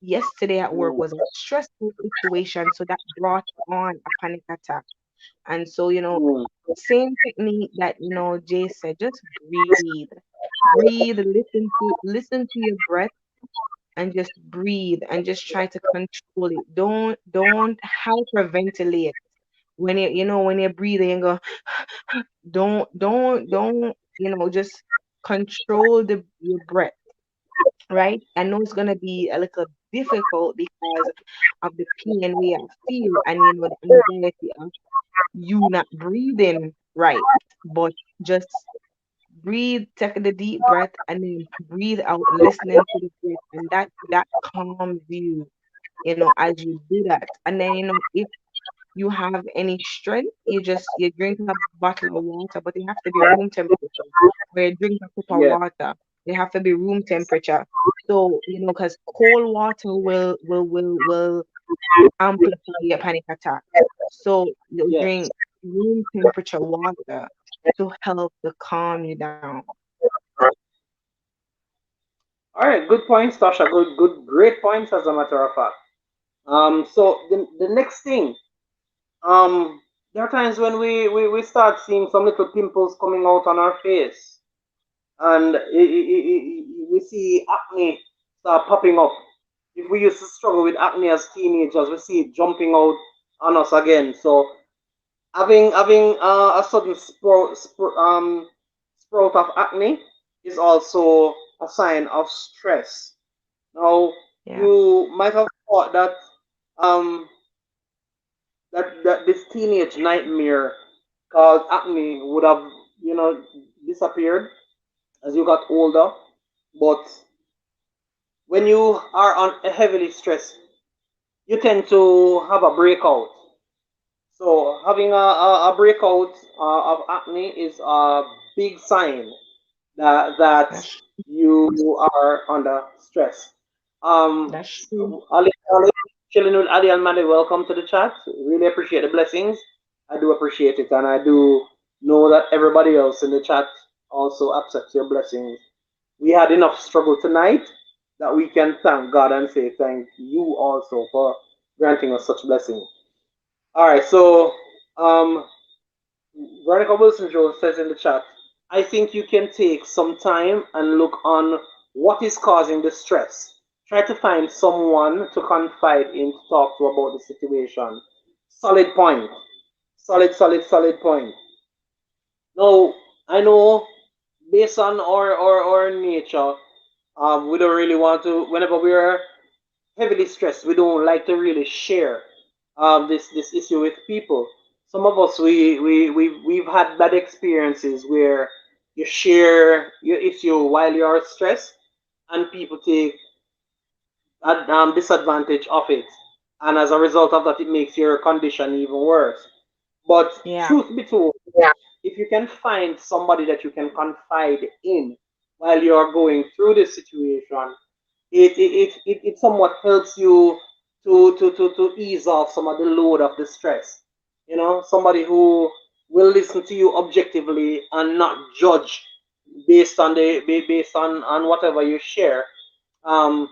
yesterday at work was a stressful situation, so that brought on a panic attack. And so, same technique that Jay said, just breathe. Breathe, listen to your breath, and just breathe, and just try to control it. Don't hyperventilate. When you're breathing and go, don't just control your breath, right? I know it's gonna be a little difficult because of the pain we have feel, and the anxiety of you not breathing right. But just breathe, take the deep breath, and then breathe out, listening to the breath, and that calms you, as you do that. And then if you have any strength, you drink a bottle of water, but it have to be room temperature. Or you drink a cup of Yeah. water, they have to be room temperature. So because cold water will amplify your panic attack. So you Yes. drink room temperature water to help to calm you down. All right. Good points, Tasha. Great points, as a matter of fact. So the next thing, there are times when we start seeing some little pimples coming out on our face, and we see acne start popping up. If we used to struggle with acne as teenagers, we see it jumping out on us again. So having a sudden sprout of acne is also a sign of stress. Now, Yeah, you might have thought that um, that this teenage nightmare called acne would have, disappeared as you got older. But when you are heavily stressed, you tend to have a breakout. So having a breakout of acne is a big sign that that's you are under stress. Um, that's true. Ali, chilling with Ali and Manny, welcome to the chat. Really appreciate the blessings. I do appreciate it, and I do know that everybody else in the chat also accepts your blessings. We had enough struggle tonight that we can thank God and say thank you also for granting us such blessings. All right, so um, Veronica Wilson Jones says in the chat, I think you can take some time and look on what is causing the stress. Try to find someone to confide in, to talk to about the situation. Solid point. Solid point. Now, I know based on our nature, we don't really want to, whenever we are heavily stressed, we don't like to really share this issue with people. Some of us, we've had bad experiences where you share your issue while you're stressed and people take disadvantage of it. And as a result of that, it makes your condition even worse. But Yeah. truth be told, if you can find somebody that you can confide in while you're going through this situation, it somewhat helps you to ease off some of the load of the stress. You know, somebody who will listen to you objectively and not judge based on whatever you share. Um,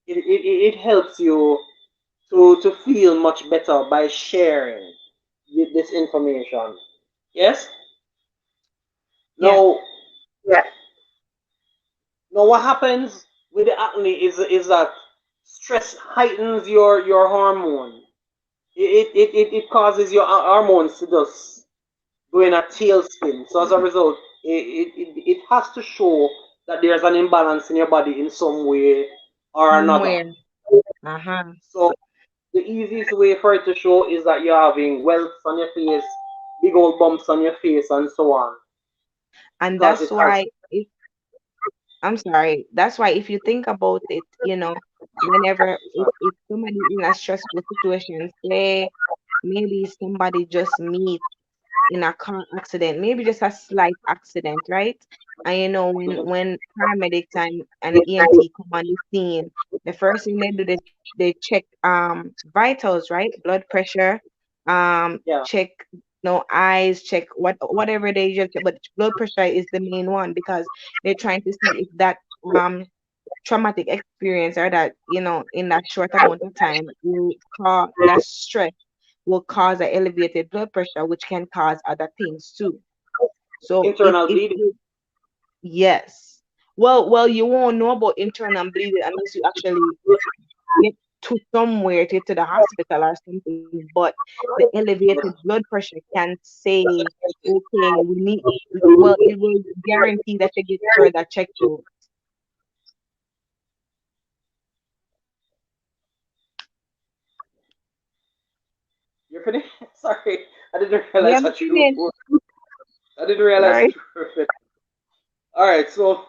it helps you to feel much better by sharing this information. Yes. Yeah. Now, now what happens with the acne is that stress heightens your hormone. It causes your hormones to just go in a tailspin. So as a result, it has to show that there's an imbalance in your body in some way or another. Somewhere. Uh-huh. So the easiest way for it to show is that you're having welts on your face, big old bumps on your face, and so on, And because that's it has why I'm sorry. That's why if you think about it, whenever if somebody in a stressful situation, say maybe somebody just meet in a car accident, maybe just a slight accident, right? And when paramedics and EMT come on the scene, the first thing they do they check vitals, right? Blood pressure, yeah, check eyes, check whatever they just, but blood pressure is the main one because they're trying to see if that um traumatic experience or that in that short amount of time will cause that stress will cause an elevated blood pressure, which can cause other things too. So internal bleeding. yes. Well, you won't know about internal bleeding unless you actually get to somewhere, to the hospital or something. But the elevated blood pressure can say, okay, we need. Well, it will guarantee that you get further checked out. You're finished? Sorry, I didn't Yeah, realize I'm that you finished. were. I didn't realize that Sorry. you were finished. All right, so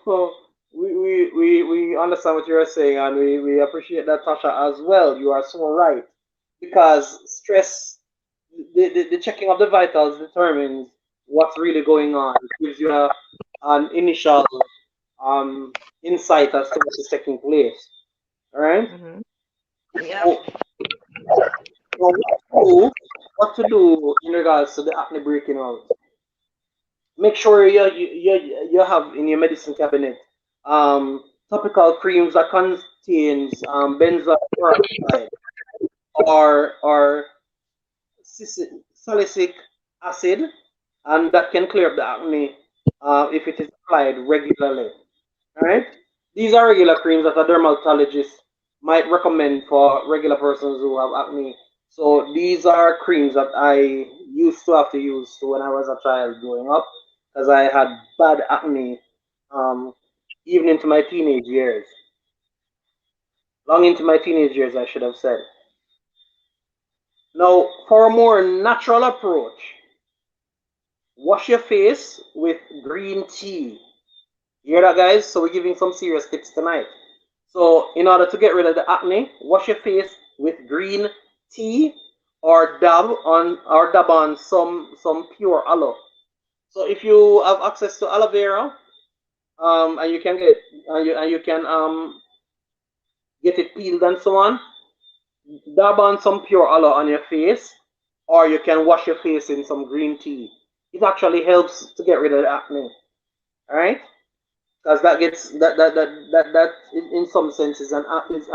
we understand what you're saying, and we appreciate that, Tasha, as well. You are so right, because stress, the checking of the vitals determines what's really going on. It gives you an initial um, insight as to what is taking place. All right. Hmm. Yeah. Now, what to do in regards to the acne breaking out? Make sure you have in your medicine cabinet topical creams that contains benzoyl peroxide or salicylic acid, and that can clear up the acne if it is applied regularly. All right. These are regular creams that a dermatologist might recommend for regular persons who have acne. So these are creams that I used to have to use when I was a child growing up, because I had bad acne, um, even into my teenage years, long into my teenage years, I should have said. Now, for a more natural approach, wash your face with green tea. You hear that, guys? So we're giving some serious tips tonight. So in order to get rid of the acne, wash your face with green tea or dab on some pure aloe. So if you have access to aloe vera, and you can get it peeled and so on, dab on some pure aloe on your face, or you can wash your face in some green tea. It actually helps to get rid of the acne. All right, because that gets that in some senses is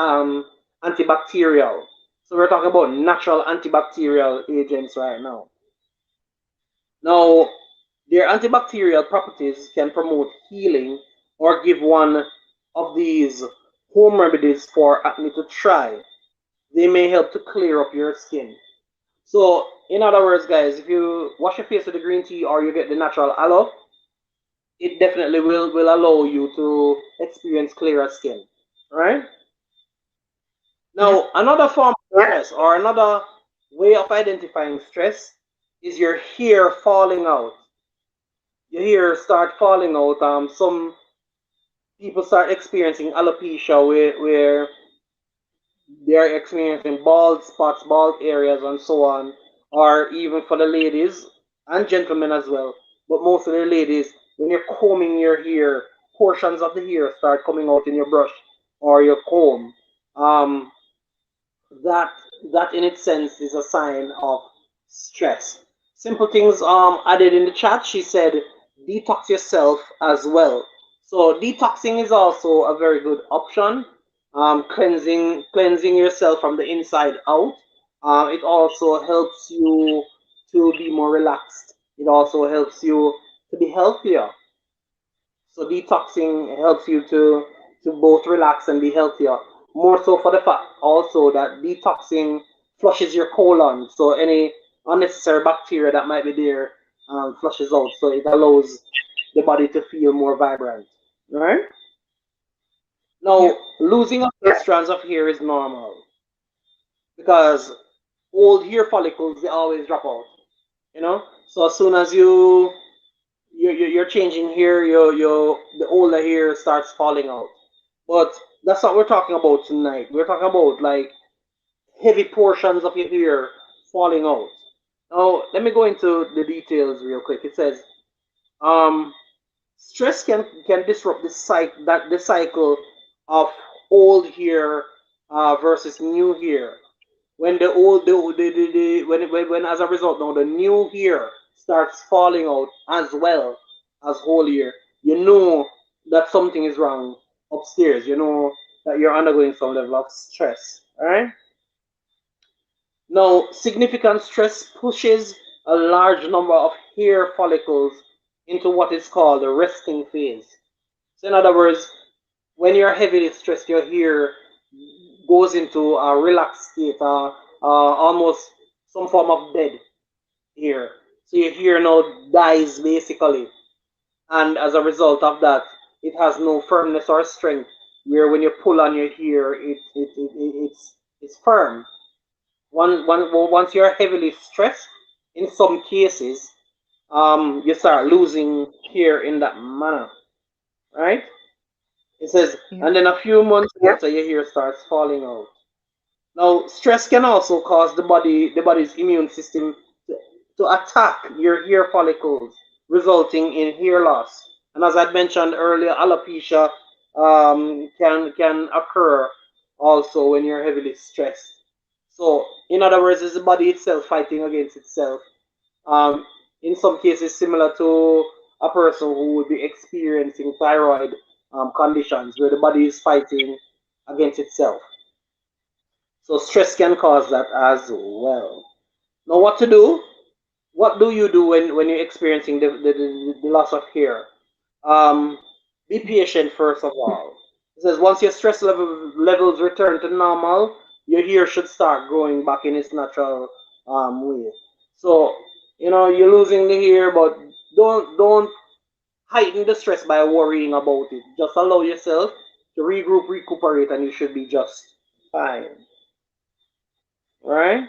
antibacterial. So we're talking about natural antibacterial agents right now. Now, their antibacterial properties can promote healing or give one. of these home remedies for acne to try. They may help to clear up your skin. So, in other words, guys, if you wash your face with the green tea or you get the natural aloe, it definitely will allow you to experience clearer skin. Right? Yeah. Now, another form of stress or another way of identifying stress is your hair falling out. Your hair start falling out. Some people start experiencing alopecia where they're experiencing bald spots, bald areas, and so on, or even for the ladies and gentlemen as well. But most of the ladies, when you're combing your hair, portions of the hair start coming out in your brush or your comb. Um, that that in its sense is a sign of stress. Simple things added in the chat. She said detox yourself as well. So detoxing is also a very good option. Cleansing yourself from the inside out. It also helps you to be more relaxed. It also helps you to be healthier. So detoxing helps you to both relax and be healthier. More so for the fact also that detoxing flushes your colon, so any unnecessary bacteria that might be there flushes out. So it allows the body to feel more vibrant. Right? Yeah. Now, losing a few strands of hair is normal because old hair follicles they always drop out. You know, so as soon as you're changing hair, the older hair starts falling out. But that's not what we're talking about tonight. We're talking about like heavy portions of your hair falling out. Now, let me go into the details real quick. It says, um, stress can disrupt the cycle of old hair versus new hair. When the old the when as a result now the new hair starts falling out as well as whole hair, you know that something is wrong upstairs. You know that you're undergoing some level of stress. All right. Now, significant stress pushes a large number of hair follicles into what is called the resting phase. So, in other words, when you're heavily stressed, your hair goes into a relaxed state, almost some form of bed here. So your hair now dies basically, and as a result of that, it has no firmness or strength. Where when you pull on your hair, it's firm. Once you're heavily stressed, in some cases, you start losing hair in that manner, right? It says, Yeah. and then a few months later, your hair starts falling out. Now, stress can also cause the body's immune system to attack your hair follicles, resulting in hair loss. And as I mentioned earlier, alopecia can occur also when you're heavily stressed. So, in other words, it's the body itself fighting against itself. Um, in some cases, similar to a person who would be experiencing thyroid conditions, where the body is fighting against itself. So stress can cause that as well. Now, what to do? What do you do when you're experiencing the loss of hair? Um, be patient first of all. It says once your levels return to normal, your hair should start growing back in its natural way. So you're losing the hair, but don't heighten the stress by worrying about it. Just allow yourself to regroup, recuperate, and you should be just fine. Right?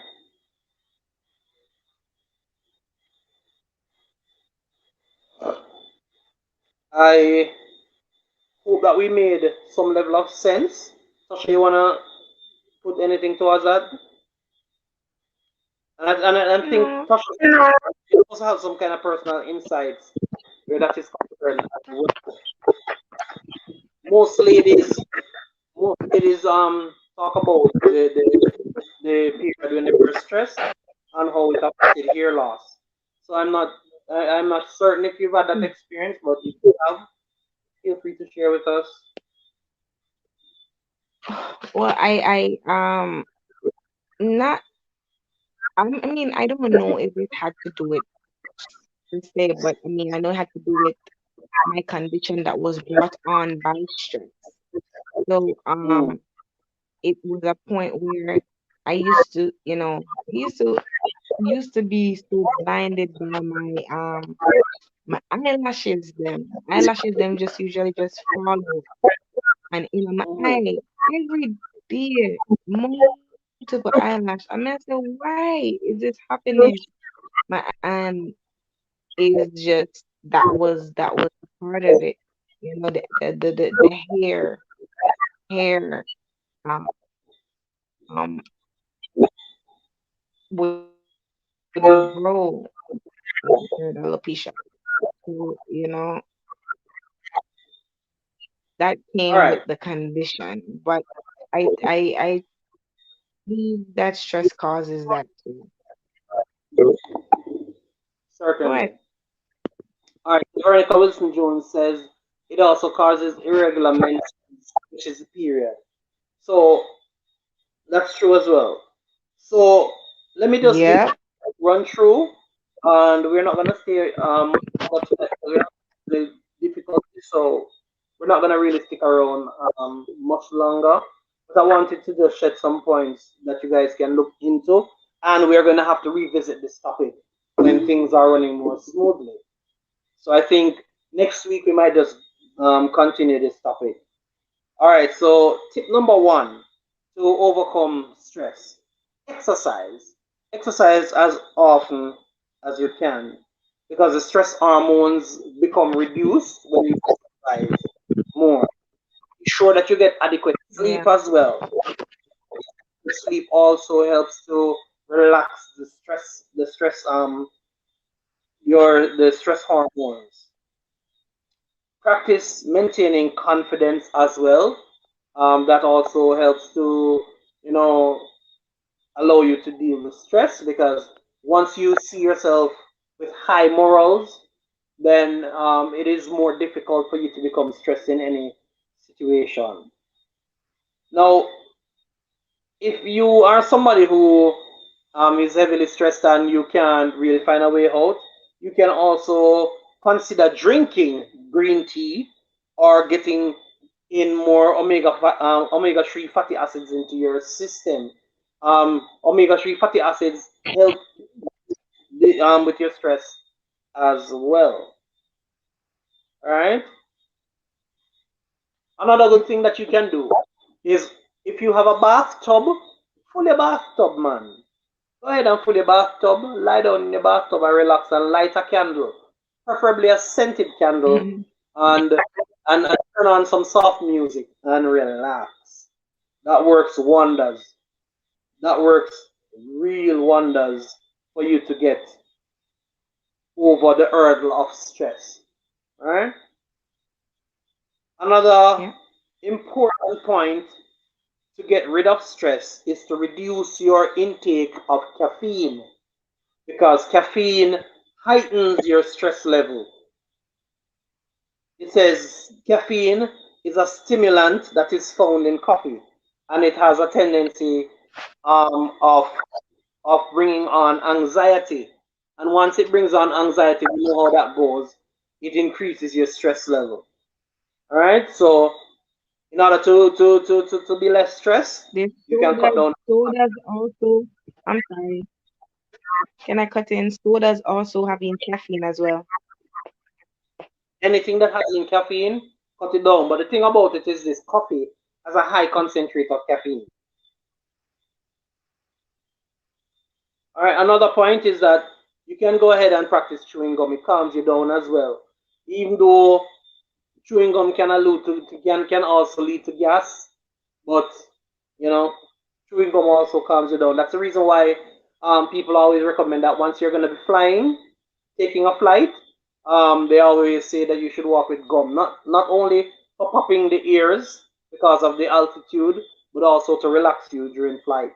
I hope that we made some level of sense. Tasha, you wanna put anything towards that? And I think No. Tasha you also have some kind of personal insights where that is concerned as well. Most ladies, most ladies talk about the period when they were stressed and how it affected hair loss. So I'm not certain if you've had that experience, but if you have, feel free to share with us. Well, not. I mean, I don't know if it had to do it per se, but I mean, I know it had to do with my condition that was brought on by stress. So Mm. it was a point where I used to, I used to be so blinded by my eyelashes them just usually just fall out and my Mhm. eye every day, multiple eyelash. I mean, I said, why is this happening? And it's just that was part of it. The hair um um wouldn't grow after the alopecia. So, that All came right. with the condition. But I believe that stress causes that too. Go Certainly. ahead. All right. Veronica Wilson Jones says it also causes irregular menses, which is the period. So that's true as well. So let me just give Yeah. run through, and we're not gonna stay much because we have the difficulty, so we're not gonna really stick around much longer. But I wanted to just shed some points that you guys can look into, and we're gonna have to revisit this topic when things are running more smoothly. So I think next week we might just continue this topic. All right, so tip number one to overcome stress: exercise. Exercise as often as you can because the stress hormones become reduced when you exercise more. Be sure that you get adequate sleep Yeah. as well. The sleep also helps to relax the stress hormones. Practice maintaining confidence as well. That also helps to, you know, allow you to deal with stress because once you see yourself with high morals, then it is more difficult for you to become stressed in any situation. Now, if you are somebody who is heavily stressed and you can't really find a way out, you can also consider drinking green tea or getting in more omega 3 fatty acids into your system. Omega 3 fatty acids help with your stress as well. All right. Another good thing that you can do is if you have a bathtub, full your bathtub, man. Go ahead and fill your bathtub, lie down in your bathtub and relax and light a candle, preferably a scented candle, and and turn on some soft music and relax. That works wonders. That works real wonders for you to get over the hurdle of stress. Right? Another Yeah. important point to get rid of stress is to reduce your intake of caffeine because caffeine heightens your stress level. It says caffeine is a stimulant that is found in coffee, and it has a tendency of bringing on anxiety. And once it brings on anxiety, we know how that goes. It increases your stress level. All right. So in order to be less stressed, There's you can cut down sodas also. I'm sorry. Can I cut in? Sodas also having caffeine as well. anything that has in caffeine. Cut it down. But the thing about it is this: coffee has a high concentrate of caffeine. All right, another point is that you can go ahead and practice chewing gum. It calms you down as well. Even though chewing gum can also lead to gas, but you know, chewing gum also calms you down. That's the reason why people always recommend that once you're gonna be flying, taking a flight, they always say that you should walk with gum. Not only for popping the ears because of the altitude, but also to relax you during flight.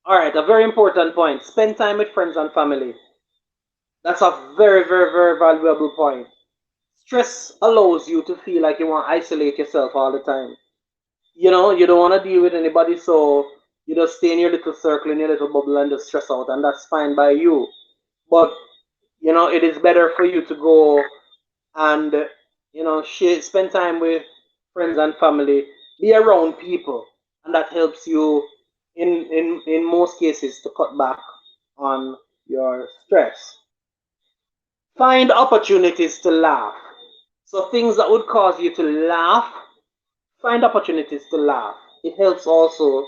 All right, a very important point. Spend time with friends and family. That's a very valuable point. Stress allows you to feel like you want to isolate yourself all the time. You don't want to deal with anybody, so you just stay in your little circle, in your little bubble, and just stress out, and that's fine by you. But it is better for you to go and spend time with friends and family. Be around people, and that helps you in most cases to cut back on your stress. Find opportunities to laugh. So things that would cause you to laugh, find opportunities to laugh. It helps also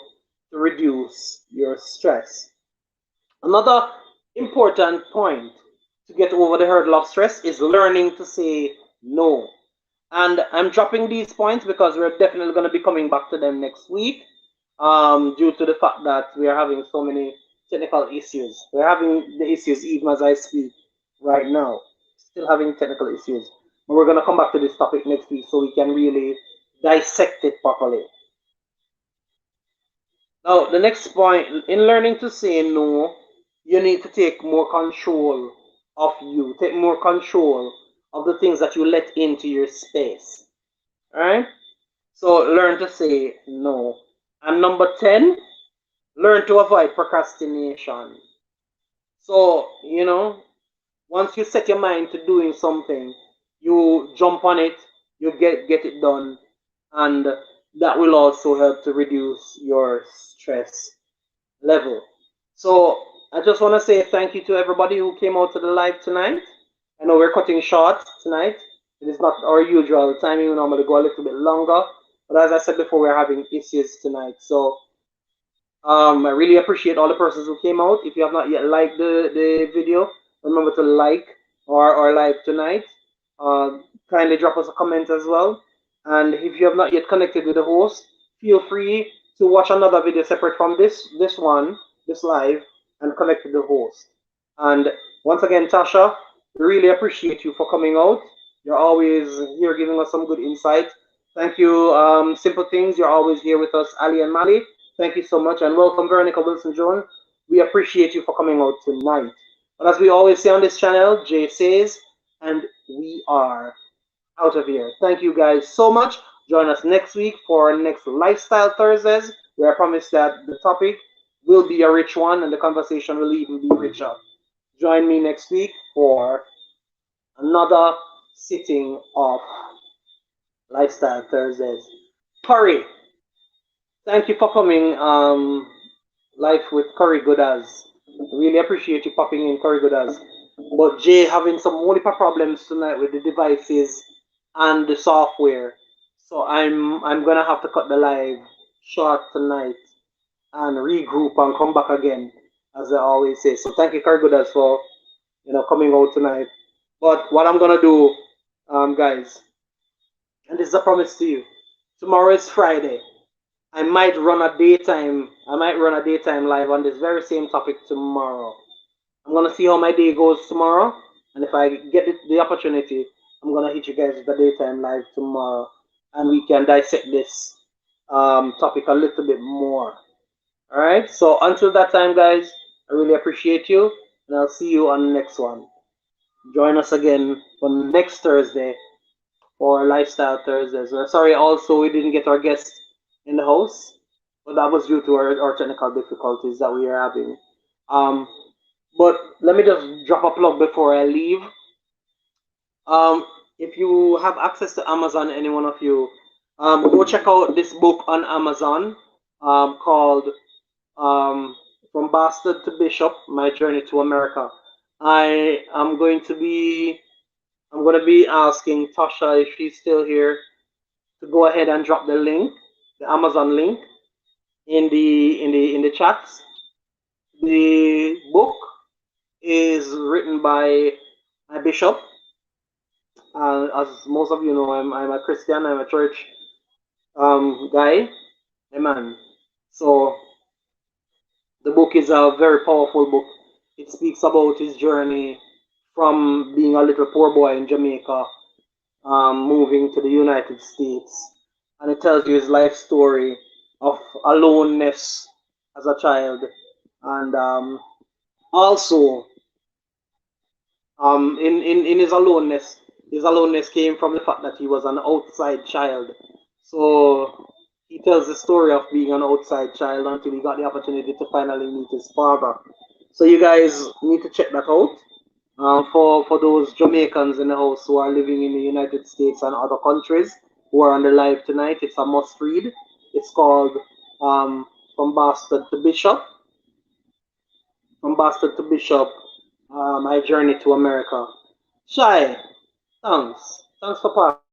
to reduce your stress. Another important point to get over the hurdle of stress is learning to say no. And I'm dropping these points because we're definitely going to be coming back to them next week, due to the fact that we are having so many technical issues. We're having the issues even as I speak right now, still having technical issues. But we're going to come back to this topic next week so we can really dissect it properly. Now, the next point in learning to say no, you need to take more control of you, take more control of the things that you let into your space. All right? So, learn to say no. And number 10, learn to avoid procrastination. So, once you set your mind to doing something, you jump on it, you get it done, and that will also help to reduce your stress level. So I just want to say thank you to everybody who came out to the live tonight. I know we're cutting short tonight. It is not our usual timing. We normally go a little bit longer. But as I said before, we're having issues tonight. So I really appreciate all the persons who came out. If you have not yet liked the video, remember to like or like tonight. Kindly drop us a comment as well. And if you have not yet connected with the host, feel free to watch another video separate from this one, this live, and connect with the host. And once again, Tasha, we really appreciate you for coming out. You're always here giving us some good insight. Thank you, Simple Things. You're always here with us, Ali and Mali. Thank you so much, and welcome, Veronica Wilson Jones. We appreciate you for coming out tonight. But as we always say on this channel, Jay says, and we are out of here. Thank you guys so much. Join us next week for our next Lifestyle Thursdays, where I promise that the topic will be a rich one and the conversation will even be richer. Join me next week for another sitting of Lifestyle Thursdays. Curry, thank you for coming. Life with Curry Goodas. Really appreciate you popping in, Curry Goodas. But Jay having some multiple problems tonight with the devices and the software. So I'm gonna have to cut the live short tonight and regroup and come back again, as I always say. So thank you, Curry Goodas, for coming out tonight. But what I'm gonna do, guys, and this is a promise to you. Tomorrow is Friday. I might run a daytime live on this very same topic tomorrow. I'm gonna see how my day goes tomorrow, and if I get the opportunity, I'm gonna hit you guys with a daytime live tomorrow, and we can dissect this topic a little bit more. All right. So until that time, guys, I really appreciate you, and I'll see you on the next one. Join us again on next Thursday for Lifestyle Thursdays. We're sorry also we didn't get our guest in the house, but that was due to our technical difficulties that we are having. Um, but let me just drop a plug before I leave. If you have access to Amazon, any one of you, go check out this book on Amazon, called From Bastard to Bishop: My Journey to America. I am going to be I'm going to be asking Tasha, if she's still here, to go ahead and drop the link, the Amazon link, in the chats. The book is written by my bishop. As most of you know, I'm a Christian. I'm a church guy. Amen. So the book is a very powerful book. It speaks about his journey from being a little poor boy in Jamaica, moving to the United States, and it tells you his life story of aloneness as a child, and also in his aloneness came from the fact that he was an outside child. So he tells the story of being an outside child until he got the opportunity to finally meet his father. So you guys need to check that out. For those Jamaicans in the house who are living in the United States and other countries, who are on the live tonight. It's a must read. It's called um, From Bastard to Bishop. From Bastard to Bishop, My Journey to America. Shy, thanks. Thanks for passing the mic.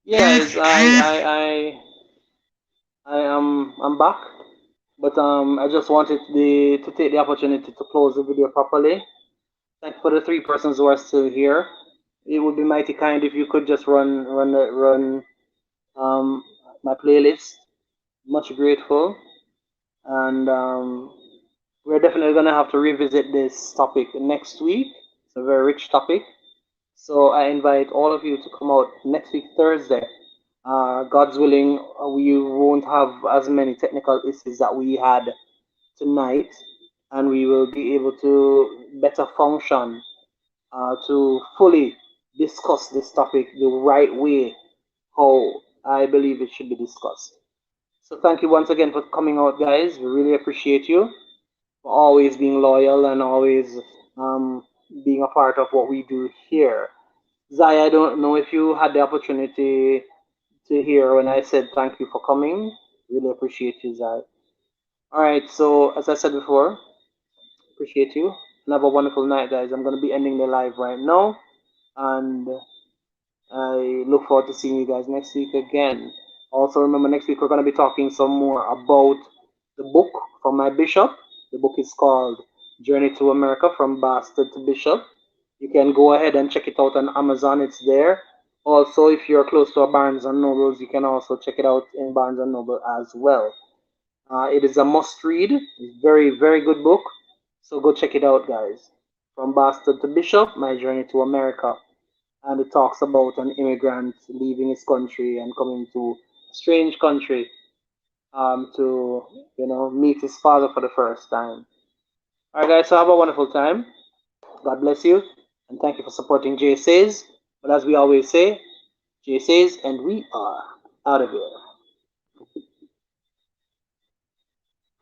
Yes, I'm back, but I just wanted to take the opportunity to close the video properly. Thank you for the three persons who are still here. It would be mighty kind if you could just run um my playlist. Much grateful, and we're definitely gonna have to revisit this topic next week. It's a very rich topic. So I invite all of you to come out next week, Thursday. God's willing, we won't have as many technical issues that we had tonight, and we will be able to better function to fully discuss this topic the right way, how I believe it should be discussed. So thank you once again for coming out, guys. We really appreciate you for always being loyal and always um, being a part of what we do here. Zai, I don't know if you had the opportunity to hear when I said thank you for coming. Really appreciate you, Zai. All right, so as I said before, appreciate you. And have a wonderful night, guys. I'm going to be ending the live right now. And I look forward to seeing you guys next week again. Also, remember, next week we're going to be talking some more about the book from my bishop. The book is called Journey to America From Bastard to Bishop. You can go ahead and check it out on Amazon, it's there. Also, if you're close to a Barnes and Nobles, you can also check it out in Barnes and Noble as well. It is a must read, it's very, very good book. So go check it out, guys. From Bastard to Bishop, My Journey to America, and it talks about an immigrant leaving his country and coming to a strange country to meet his father for the first time. All right, guys. So have a wonderful time. God bless you, and thank you for supporting Jay Says. But as we always say, Jay Says, and we are out of here.